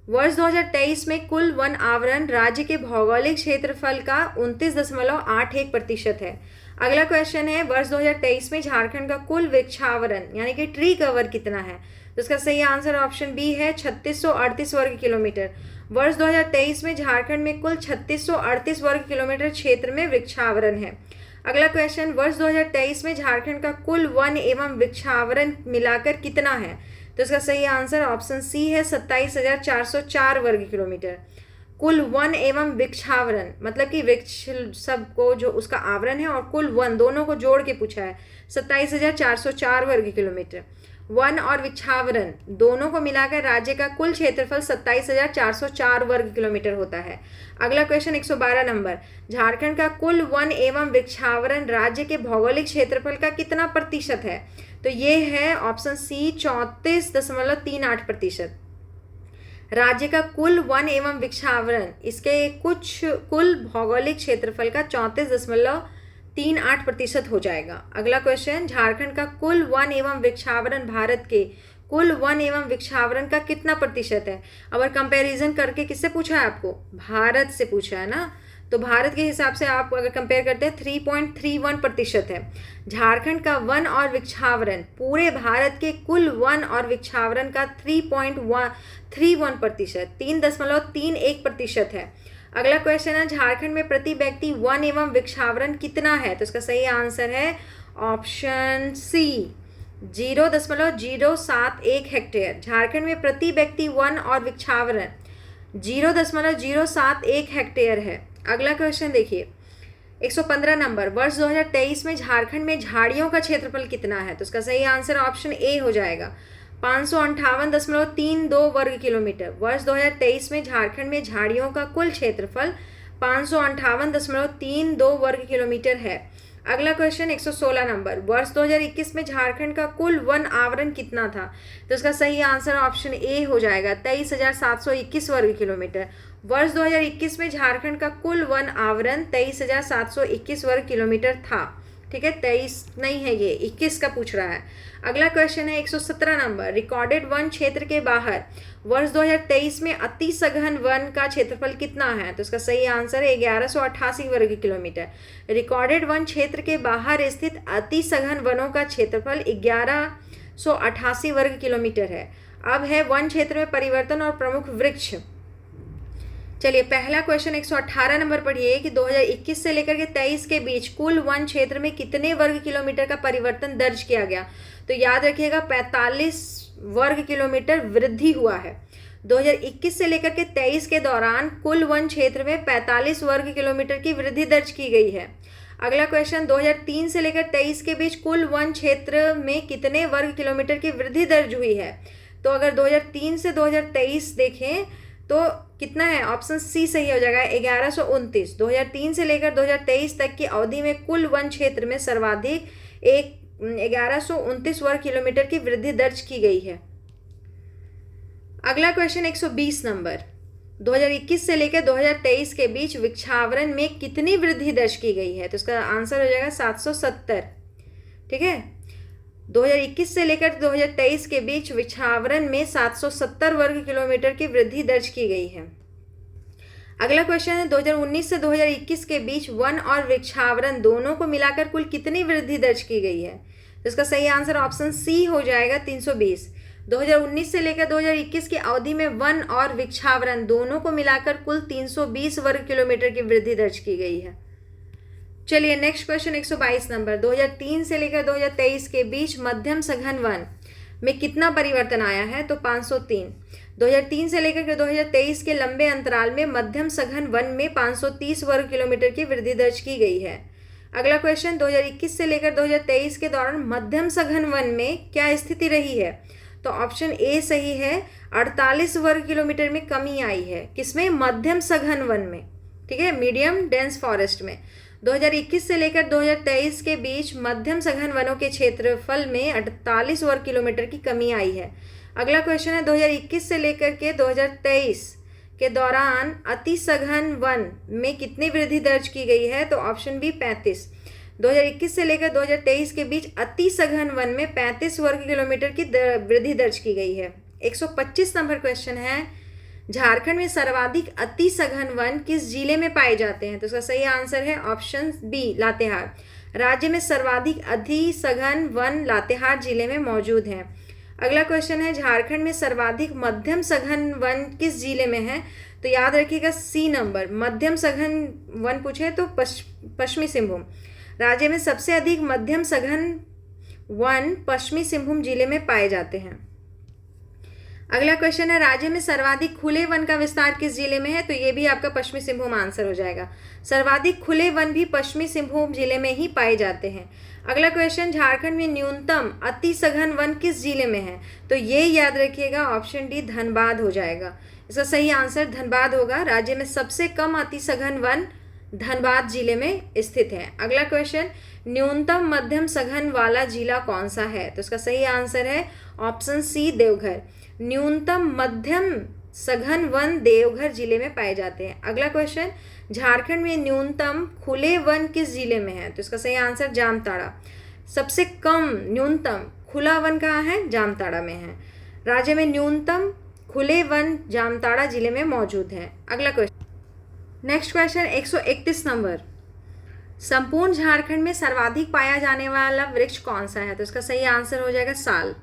वर्ष 2023 में कुल वन आवरण राज्य के भौगोलिक क्षेत्रफल का 29.81% है। अगला क्वेश्चन है, वर्ष 2023 में झारखंड का कुल वृक्षावरण यानी कि ट्री कवर कितना है? तो इसका सही आंसर ऑप्शन बी है, 3638 वर्ग किलोमीटर। वर्ष 2023 में झारखंड में कुल 3638 वर्ग किलोमीटर क्षेत्र में वृक्षावरण है। अगला क्वेश्चन, वर्ष 2023 में झारखंड का कुल वन एवं वृक्षावरण मिलाकर कितना है? तो इसका सही आंसर ऑप्शन सी है, 27,404 वर्ग किलोमीटर। कुल वन एवं वृक्षावरण मतलब कि वृक्ष सबको जो उसका आवरण है और कुल वन दोनों को जोड़ के पूछा है, 27,404 वर्ग किलोमीटर। वन और वृक्षावरण दोनों को मिलाकर राज्य का कुल क्षेत्रफल 27,404 वर्ग किलोमीटर होता है। अगला क्वेश्चन 112 नंबर, झारखंड का कुल वन एवं वृक्षावरण राज्य के भौगोलिक क्षेत्रफल का कितना प्रतिशत है? तो ये है ऑप्शन सी, 34.38%। राज्य का कुल वन एवं वृक्षावरण इसके कुछ कुल भौगोलिक क्षेत्रफल का 34.38% हो जाएगा। अगला क्वेश्चन, झारखंड का कुल वन एवं वृक्षावरण भारत के कुल वन एवं वृक्षावरण का कितना प्रतिशत है? अगर कंपैरिजन करके किससे पूछा है आपको? भारत से पूछा है ना, तो भारत के हिसाब से आप अगर कंपेयर करते हैं 3.31% है। झारखंड का वन और वृक्षावरण पूरे भारत के कुल वन और वृक्षावरण का 3.31%, 3.31% है। अगला क्वेश्चन है, झारखंड में प्रति व्यक्ति वन एवं वृक्षावरण कितना है? तो इसका सही आंसर है ऑप्शन सी, 0.071 हेक्टेयर। झारखंड में प्रति व्यक्ति वन और वृक्षावरण 0.071 हेक्टेयर है। अगला क्वेश्चन देखिए 115 नंबर, वर्ष 2023 में झारखंड में झाड़ियों का क्षेत्रफल कितना है? तो इसका सही आंसर ऑप्शन ए हो जाएगा, 558.32 वर्ग किलोमीटर। वर्ष 2023 में झारखंड में झाड़ियों का कुल क्षेत्रफल 558.32 वर्ग किलोमीटर है। अगला क्वेश्चन 116 नंबर, वर्ष 2021 में झारखंड का कुल वन आवरण कितना था? तो इसका सही आंसर ऑप्शन ए हो जाएगा, 23,721 वर्ग किलोमीटर। वर्ष 2021 में झारखंड का कुल वन आवरण 23,721 वर्ग किलोमीटर था। ठीक है, 23 नहीं है, ये 21 का पूछ रहा है। अगला क्वेश्चन है 117 नंबर, रिकॉर्डेड वन क्षेत्र के बाहर वर्ष 2023 में अति सघन वन का क्षेत्रफल कितना है? तो इसका सही आंसर है 1188 वर्ग किलोमीटर। रिकॉर्डेड वन क्षेत्र के बाहर स्थित अति सघन वनों का क्षेत्रफल 1188 वर्ग किलोमीटर है। अब है वन क्षेत्र में परिवर्तन और प्रमुख वृक्ष। चलिए पहला क्वेश्चन 118 नंबर पढ़िए कि 2021 से लेकर के 23 के बीच कुल वन क्षेत्र में कितने वर्ग किलोमीटर का परिवर्तन दर्ज किया गया? तो याद रखिएगा 45 वर्ग किलोमीटर वृद्धि हुआ है। 2021 से लेकर के 23 के दौरान कुल वन क्षेत्र में 45 वर्ग किलोमीटर की वृद्धि दर्ज की गई है। अगला क्वेश्चन 2003 से लेकर 23 के बीच कुल वन क्षेत्र में कितने वर्ग किलोमीटर की वृद्धि दर्ज हुई है? तो अगर 2003 से 2023 देखें तो कितना है? ऑप्शन सी सही हो जाएगा, 1129। 2003 से लेकर 2023 तक की अवधि में कुल वन क्षेत्र में सर्वाधिक 1129 वर्ग किलोमीटर की वृद्धि दर्ज की गई है। अगला क्वेश्चन 120 नंबर, 2021 से लेकर 2023 के बीच वृक्षावरण में कितनी वृद्धि दर्ज की गई है? तो इसका आंसर हो जाएगा 770। ठीक है, 2021 से लेकर 2023 के बीच वृक्षावरण में 770 वर्ग किलोमीटर की वृद्धि दर्ज की गई है। अगला क्वेश्चन है 2019 से 2021 के बीच वन और वृक्षावरण दोनों को मिलाकर कुल कितनी वृद्धि दर्ज की गई है? तो इसका सही आंसर ऑप्शन सी हो जाएगा, 320। 2019 से लेकर 2021 की अवधि में वन और वृक्षावरण दोनों को मिलाकर कुल 320 वर्ग किलोमीटर की वृद्धि दर्ज की गई है। चलिए नेक्स्ट क्वेश्चन 122 नंबर, 2003 से लेकर 2023 के बीच मध्यम सघन वन में कितना परिवर्तन आया है? तो 503। 2003 से लेकर के 2023 के लंबे अंतराल में मध्यम सघन वन में 530 वर्ग किलोमीटर की वृद्धि दर्ज की गई है। अगला क्वेश्चन 2021 से लेकर 2023 के दौरान मध्यम सघन वन में क्या स्थिति रही है? तो ऑप्शन ए सही है, 48 वर्ग किलोमीटर में कमी आई है। किसमें? मध्यम सघन वन में। ठीक है, मीडियम डेंस फॉरेस्ट में। 2021 से लेकर 2023 के बीच मध्यम सघन वनों के क्षेत्रफल में 48 वर्ग किलोमीटर की कमी आई है। अगला क्वेश्चन है 2021 से लेकर के 2023 के दौरान अति सघन वन में कितनी वृद्धि दर्ज की गई है? तो ऑप्शन बी 35। 2021 से लेकर 2023 के बीच अति सघन वन में 35 वर्ग किलोमीटर की वृद्धि दर्ज की गई है। 125 नंबर क्वेश्चन है, झारखंड में सर्वाधिक अति सघन वन किस जिले में पाए जाते हैं? तो इसका सही आंसर है ऑप्शन बी, लातेहार। राज्य में सर्वाधिक अति सघन वन लातेहार जिले में मौजूद हैं। अगला क्वेश्चन है, झारखंड में सर्वाधिक मध्यम सघन वन किस जिले में है? तो याद रखिएगा सी नंबर, मध्यम सघन वन पूछे तो पश्चिमी सिंहभूम। राज्य में सबसे अधिक मध्यम सघन वन पश्चिमी सिंहभूम जिले में पाए जाते हैं। अगला क्वेश्चन है, राज्य में सर्वाधिक खुले वन का विस्तार किस जिले में है? तो ये भी आपका पश्चिमी सिंहभूम आंसर हो जाएगा। सर्वाधिक खुले वन भी पश्चिमी सिंहभूम जिले में ही पाए जाते हैं। अगला क्वेश्चन, झारखंड में न्यूनतम अति सघन वन किस जिले में है? तो ये याद रखिएगा, ऑप्शन डी धनबाद हो जाएगा। इसका सही आंसर धनबाद होगा। राज्य में सबसे कम अति सघन वन धनबाद जिले में स्थित है। अगला क्वेश्चन, न्यूनतम मध्यम सघन वाला जिला कौन सा है? तो इसका सही आंसर है ऑप्शन सी, देवघर। न्यूनतम मध्यम सघन वन देवघर जिले में पाए जाते हैं। अगला क्वेश्चन, झारखंड में न्यूनतम खुले वन किस जिले में है? तो इसका सही आंसर जामताड़ा। सबसे कम न्यूनतम खुला वन कहाँ है? जामताड़ा में है। राज्य में न्यूनतम खुले वन जामताड़ा जिले में मौजूद है। अगला क्वेश्चन, नेक्स्ट क्वेश्चन 131 नंबर, संपूर्ण झारखंड में सर्वाधिक पाया जाने वाला वृक्ष कौन सा है? तो इसका सही आंसर हो जाएगा साल।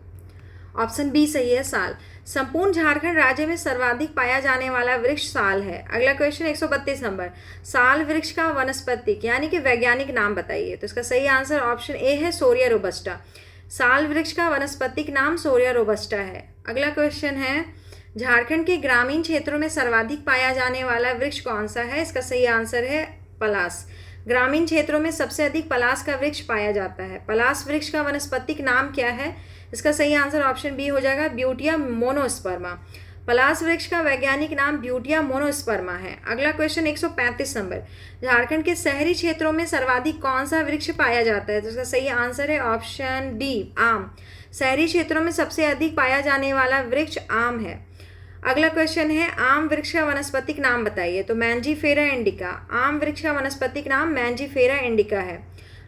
ऑप्शन बी सही है, साल। संपूर्ण झारखंड राज्य में सर्वाधिक पाया जाने वाला वृक्ष साल है। अगला क्वेश्चन 132 नंबर, साल वृक्ष का वनस्पतिक यानी कि वैज्ञानिक नाम बताइए। तो इसका सही आंसर ऑप्शन ए है, सोरिया रोबस्टा। साल वृक्ष का वनस्पतिक नाम सोरिया रोबस्टा है। अगला क्वेश्चन है, झारखंड के ग्रामीण क्षेत्रों में सर्वाधिक पाया जाने वाला वृक्ष कौन सा है? इसका सही आंसर है पलास। ग्रामीण क्षेत्रों में सबसे अधिक पलास का वृक्ष पाया जाता है। पलास वृक्ष का वनस्पतिक नाम क्या है? इसका सही आंसर ऑप्शन बी हो जाएगा, ब्यूटिया मोनोस्पर्मा। पलास वृक्ष का वैज्ञानिक नाम ब्यूटिया मोनोस्पर्मा है। अगला क्वेश्चन 135 नंबर, झारखंड के शहरी क्षेत्रों में सर्वाधिक कौन सा वृक्ष पाया जाता है? तो इसका सही आंसर है ऑप्शन डी, आम। शहरी क्षेत्रों में सबसे अधिक पाया जाने वाला वृक्ष आम है। अगला क्वेश्चन है, आम वृक्ष का वानस्पतिक नाम बताइए। तो मैंजीफेरा इंडिका, आम वृक्ष का वानस्पतिक नाम मैंजीफेरा इंडिका है।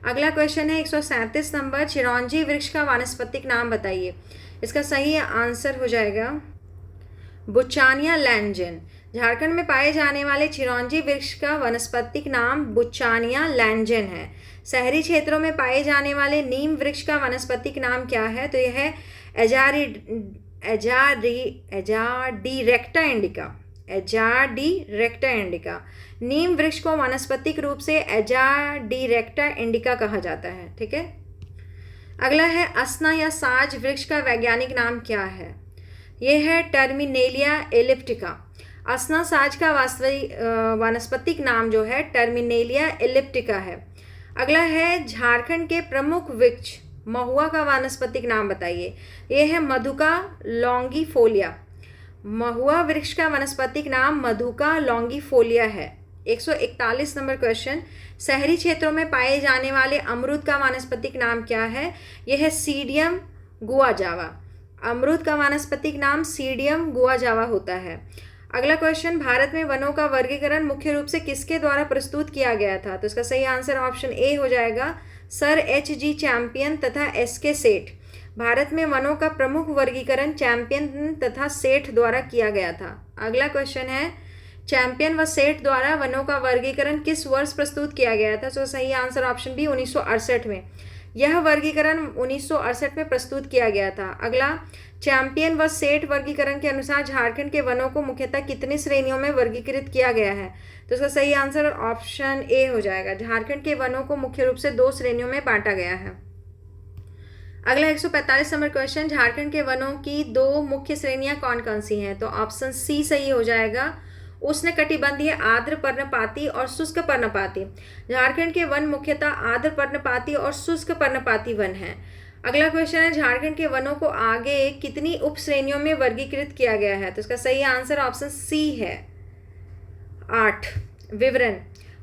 अगला क्वेश्चन है 137 नंबर, चिरौंजी वृक्ष का वानस्पतिक नाम बताइए। इसका सही आंसर हो जाएगा बुचानिया लैंजेन। झारखंड में पाए जाने वाले चिरौंजी वृक्ष का वनस्पतिक नाम बुचानिया लैंजेन है। शहरी क्षेत्रों में पाए जाने वाले नीम वृक्ष का वनस्पतिक नाम क्या है? तो यह है एजार्डीरेक्टा इंडिका, एजार्डीरेक्टा इंडिका। नीम वृक्ष को वानस्पतिक रूप से एजार्डीरेक्टा इंडिका कहा जाता है। ठीक है। अगला है, असना या साज वृक्ष का वैज्ञानिक नाम क्या है? यह है टर्मिनेलिया एलिप्टिका। असना साज का वानस्पतिक नाम जो है टर्मिनेलिया एलिप्टिका है। अगला है, झारखंड के प्रमुख वृक्ष महुआ का वानस्पतिक नाम बताइए। यह है मधुका लॉन्गिफोलिया। महुआ वृक्ष का वानस्पतिक नाम मधुका लॉन्गिफोलिया है। 141 नंबर क्वेश्चन, शहरी क्षेत्रों में पाए जाने वाले अमरूद का वानस्पतिक नाम क्या है? यह है सीडियम गुआजावा। अमरूद का वानस्पतिक नाम सीडियम गुआजावा होता है। अगला क्वेश्चन, भारत में वनों का वर्गीकरण मुख्य रूप से किसके द्वारा प्रस्तुत किया गया था? तो इसका सही आंसर ऑप्शन ए हो जाएगा, सर एच.जी. चैंपियन तथा एस.के. सेठ। भारत में वनों का प्रमुख वर्गीकरण चैंपियन तथा सेठ द्वारा किया गया था। अगला क्वेश्चन है, चैंपियन व सेठ द्वारा वनों का वर्गीकरण किस वर्ष प्रस्तुत किया गया था? तो सही आंसर ऑप्शन बी, 1968 में। यह वर्गीकरण 1968 में प्रस्तुत किया गया था। अगला, चैंपियन व सेठ वर्गीकरण के अनुसार झारखंड के वनों को मुख्यतः कितनी श्रेणियों में वर्गीकृत किया गया है? तो इसका सही आंसर ऑप्शन ए हो जाएगा, झारखंड के वनों को मुख्य रूप से 2 श्रेणियों में बांटा गया है। अगला 145 नंबर क्वेश्चन, झारखंड के वनों की 2 मुख्य श्रेणियां कौन कौन सी हैं? तो ऑप्शन सी सही हो जाएगा, उष्णकटिबंधीय आर्द्र पर्णपाती और शुष्क पर्णपाती। झारखंड के वन मुख्यतः आर्द्र पर्णपाती और शुष्क पर्णपाती वन हैं। अगला क्वेश्चन है, झारखंड के वनों को आगे कितनी उप श्रेणियों में वर्गीकृत किया गया है? तो इसका सही आंसर ऑप्शन सी है, 8। विवरण,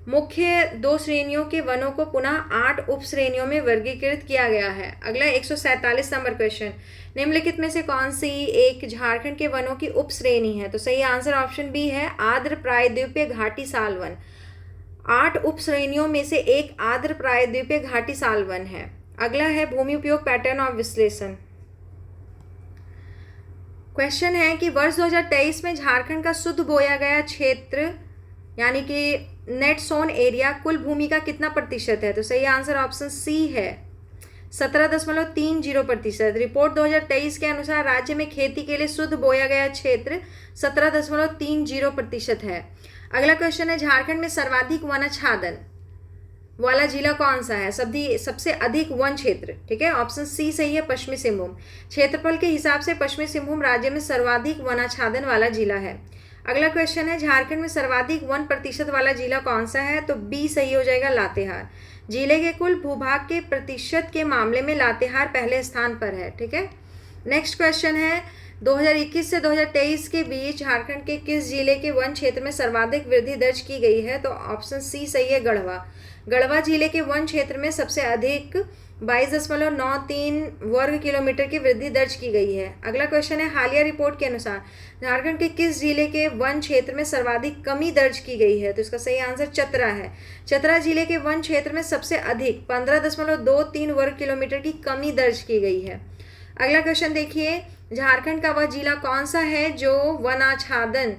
मुख्य 2 श्रेणियों के वनों को पुनः 8 उप श्रेणियों में वर्गीकृत किया गया है। अगला 147 नंबर क्वेश्चन, निम्नलिखित में से कौन सी एक झारखंड के वनों की उप श्रेणी है? तो सही आंसर ऑप्शन बी है, आर्द्र प्रायद्वीपीय घाटी साल वन। 8 उप श्रेणियों में से एक आर्द्र प्रायद्वीपीय घाटी साल वन है। अगला है, भूमि उपयोग पैटर्न और विश्लेषण। क्वेश्चन है कि वर्ष 2023 में झारखंड का शुद्ध बोया गया क्षेत्र यानी कि नेट सोन एरिया कुल भूमि का कितना प्रतिशत है? तो सही आंसर ऑप्शन सी है, 17.30%। रिपोर्ट 2023 के अनुसार राज्य में खेती के लिए शुद्ध बोया गया क्षेत्र 17.30% है। अगला क्वेश्चन है, झारखंड में सर्वाधिक वनाच्छादन वाला जिला कौन सा है? सबसे अधिक वन क्षेत्र। ठीक है, ऑप्शन सी सही है, पश्चिमी सिंहभूम। क्षेत्रफल के हिसाब से पश्चिमी सिंहभूम राज्य में सर्वाधिक वनाच्छादन वाला जिला है। अगला क्वेश्चन है, झारखंड में सर्वाधिक 1% वाला जिला कौन सा है? तो बी सही हो जाएगा, लातेहार। जिले के कुल भूभाग के प्रतिशत के मामले में लातेहार पहले स्थान पर है। ठीक है। नेक्स्ट क्वेश्चन है, 2021 से 2023 के बीच झारखंड के किस जिले के वन क्षेत्र में सर्वाधिक वृद्धि दर्ज की गई है? तो ऑप्शन सी सही है, गढ़वा। गढ़वा जिले के वन क्षेत्र में सबसे अधिक 22.93 वर्ग किलोमीटर की वृद्धि दर्ज की गई है। अगला क्वेश्चन है, हालिया रिपोर्ट के अनुसार झारखंड के किस जिले के वन क्षेत्र में सर्वाधिक कमी दर्ज की गई है? तो इसका सही आंसर चतरा है। चतरा जिले के वन क्षेत्र में सबसे अधिक 15.23 वर्ग किलोमीटर की कमी दर्ज की गई है। अगला क्वेश्चन देखिए, झारखंड का वह जिला कौन सा है जो वनाच्छादन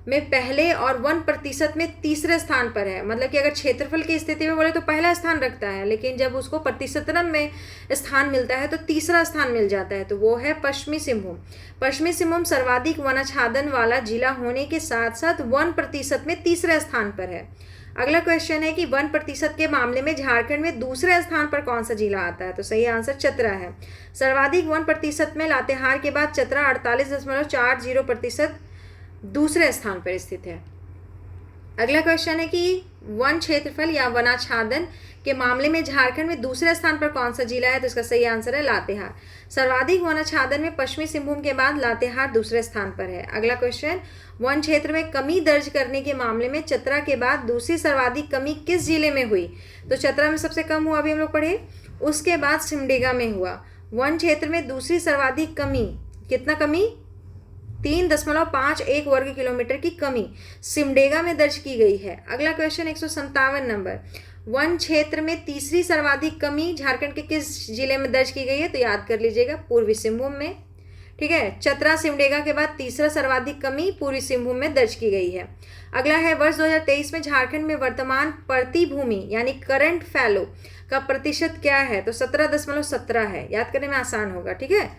में पहले और 1% में तीसरे स्थान पर है? मतलब कि अगर क्षेत्रफल की स्थिति में बोले तो पहला स्थान रखता है, लेकिन जब उसको प्रतिशत में स्थान मिलता है तो तीसरा स्थान मिल जाता है, तो वो है पश्चिमी सिंहभूम। पश्चिमी सिंहभूम सर्वाधिक वनाच्छादन वाला जिला होने के साथ साथ 1% में तीसरे स्थान पर है। अगला क्वेश्चन है कि 1% के मामले में झारखंड में दूसरे स्थान पर कौन सा जिला आता है? तो सही आंसर चतरा है। सर्वाधिक 1% में लातेहार के बाद चतरा 48.40% दूसरे स्थान पर स्थित है। अगला क्वेश्चन है कि वन क्षेत्रफल या वनाच्छादन के मामले में झारखंड में दूसरे स्थान पर कौन सा जिला है? तो इसका सही आंसर है लातेहार। सर्वाधिक वनाच्छादन में पश्चिमी सिंहभूम के बाद लातेहार दूसरे स्थान पर है। अगला क्वेश्चन, वन क्षेत्र में कमी दर्ज करने के मामले में चतरा के बाद दूसरी सर्वाधिक कमी किस जिले में हुई? तो चतरा में सबसे कम हुआ, अभी हम लोग पढ़े। उसके बाद सिमडेगा में हुआ। वन क्षेत्र में दूसरी सर्वाधिक कमी, कितना कमी? 3.51 वर्ग किलोमीटर की कमी सिमडेगा में दर्ज की गई है। अगला क्वेश्चन 157 नंबर, वन क्षेत्र में तीसरी सर्वाधिक कमी झारखंड के किस जिले में दर्ज की गई है? तो याद कर लीजिएगा, पूर्वी सिंहभूम में। ठीक है, चतरा सिमडेगा के बाद तीसरा सर्वाधिक कमी पूर्वी सिंहभूम में दर्ज की गई है। अगला है, वर्ष 2023 में झारखंड में वर्तमान प्रतिभूमि यानी करंट फैलो का प्रतिशत क्या है? तो 17.17 है। याद करने में आसान होगा। ठीक है,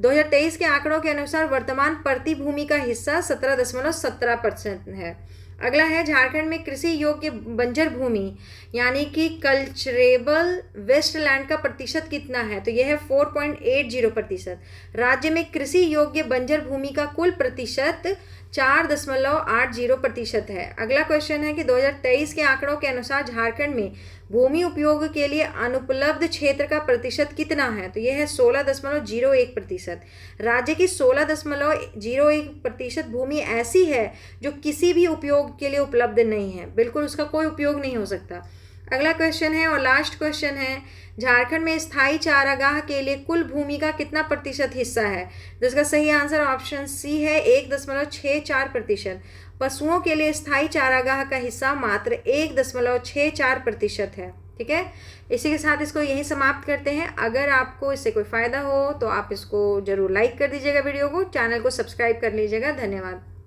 2023 के आंकड़ों के अनुसार वर्तमान प्रतिभूमि का हिस्सा 17.17% है। अगला है, झारखंड में कृषि योग्य बंजर भूमि यानी कि कल्चरेबल वेस्टलैंड का प्रतिशत कितना है? तो यह है 4.80%। राज्य में कृषि योग्य बंजर भूमि का कुल प्रतिशत 4.80% है। अगला क्वेश्चन है कि 2023 के आंकड़ों के अनुसार झारखंड में भूमि उपयोग के लिए अनुपलब्ध क्षेत्र का प्रतिशत कितना है? तो यह है 16.01%। राज्य की 16.01% भूमि ऐसी है जो किसी भी उपयोग के लिए उपलब्ध नहीं है, बिल्कुल उसका कोई उपयोग नहीं हो सकता। अगला क्वेश्चन है और लास्ट क्वेश्चन है, झारखंड में स्थायी चारागाह के लिए कुल भूमि का कितना प्रतिशत हिस्सा है? जिसका सही आंसर ऑप्शन सी है 1.64%। पशुओं के लिए स्थायी चारागाह का हिस्सा मात्र 1.64% है। ठीक है, इसी के साथ इसको यहीं समाप्त करते हैं। अगर आपको इससे कोई फ़ायदा हो तो आप इसको ज़रूर लाइक कर दीजिएगा, वीडियो को, चैनल को सब्सक्राइब कर लीजिएगा। धन्यवाद।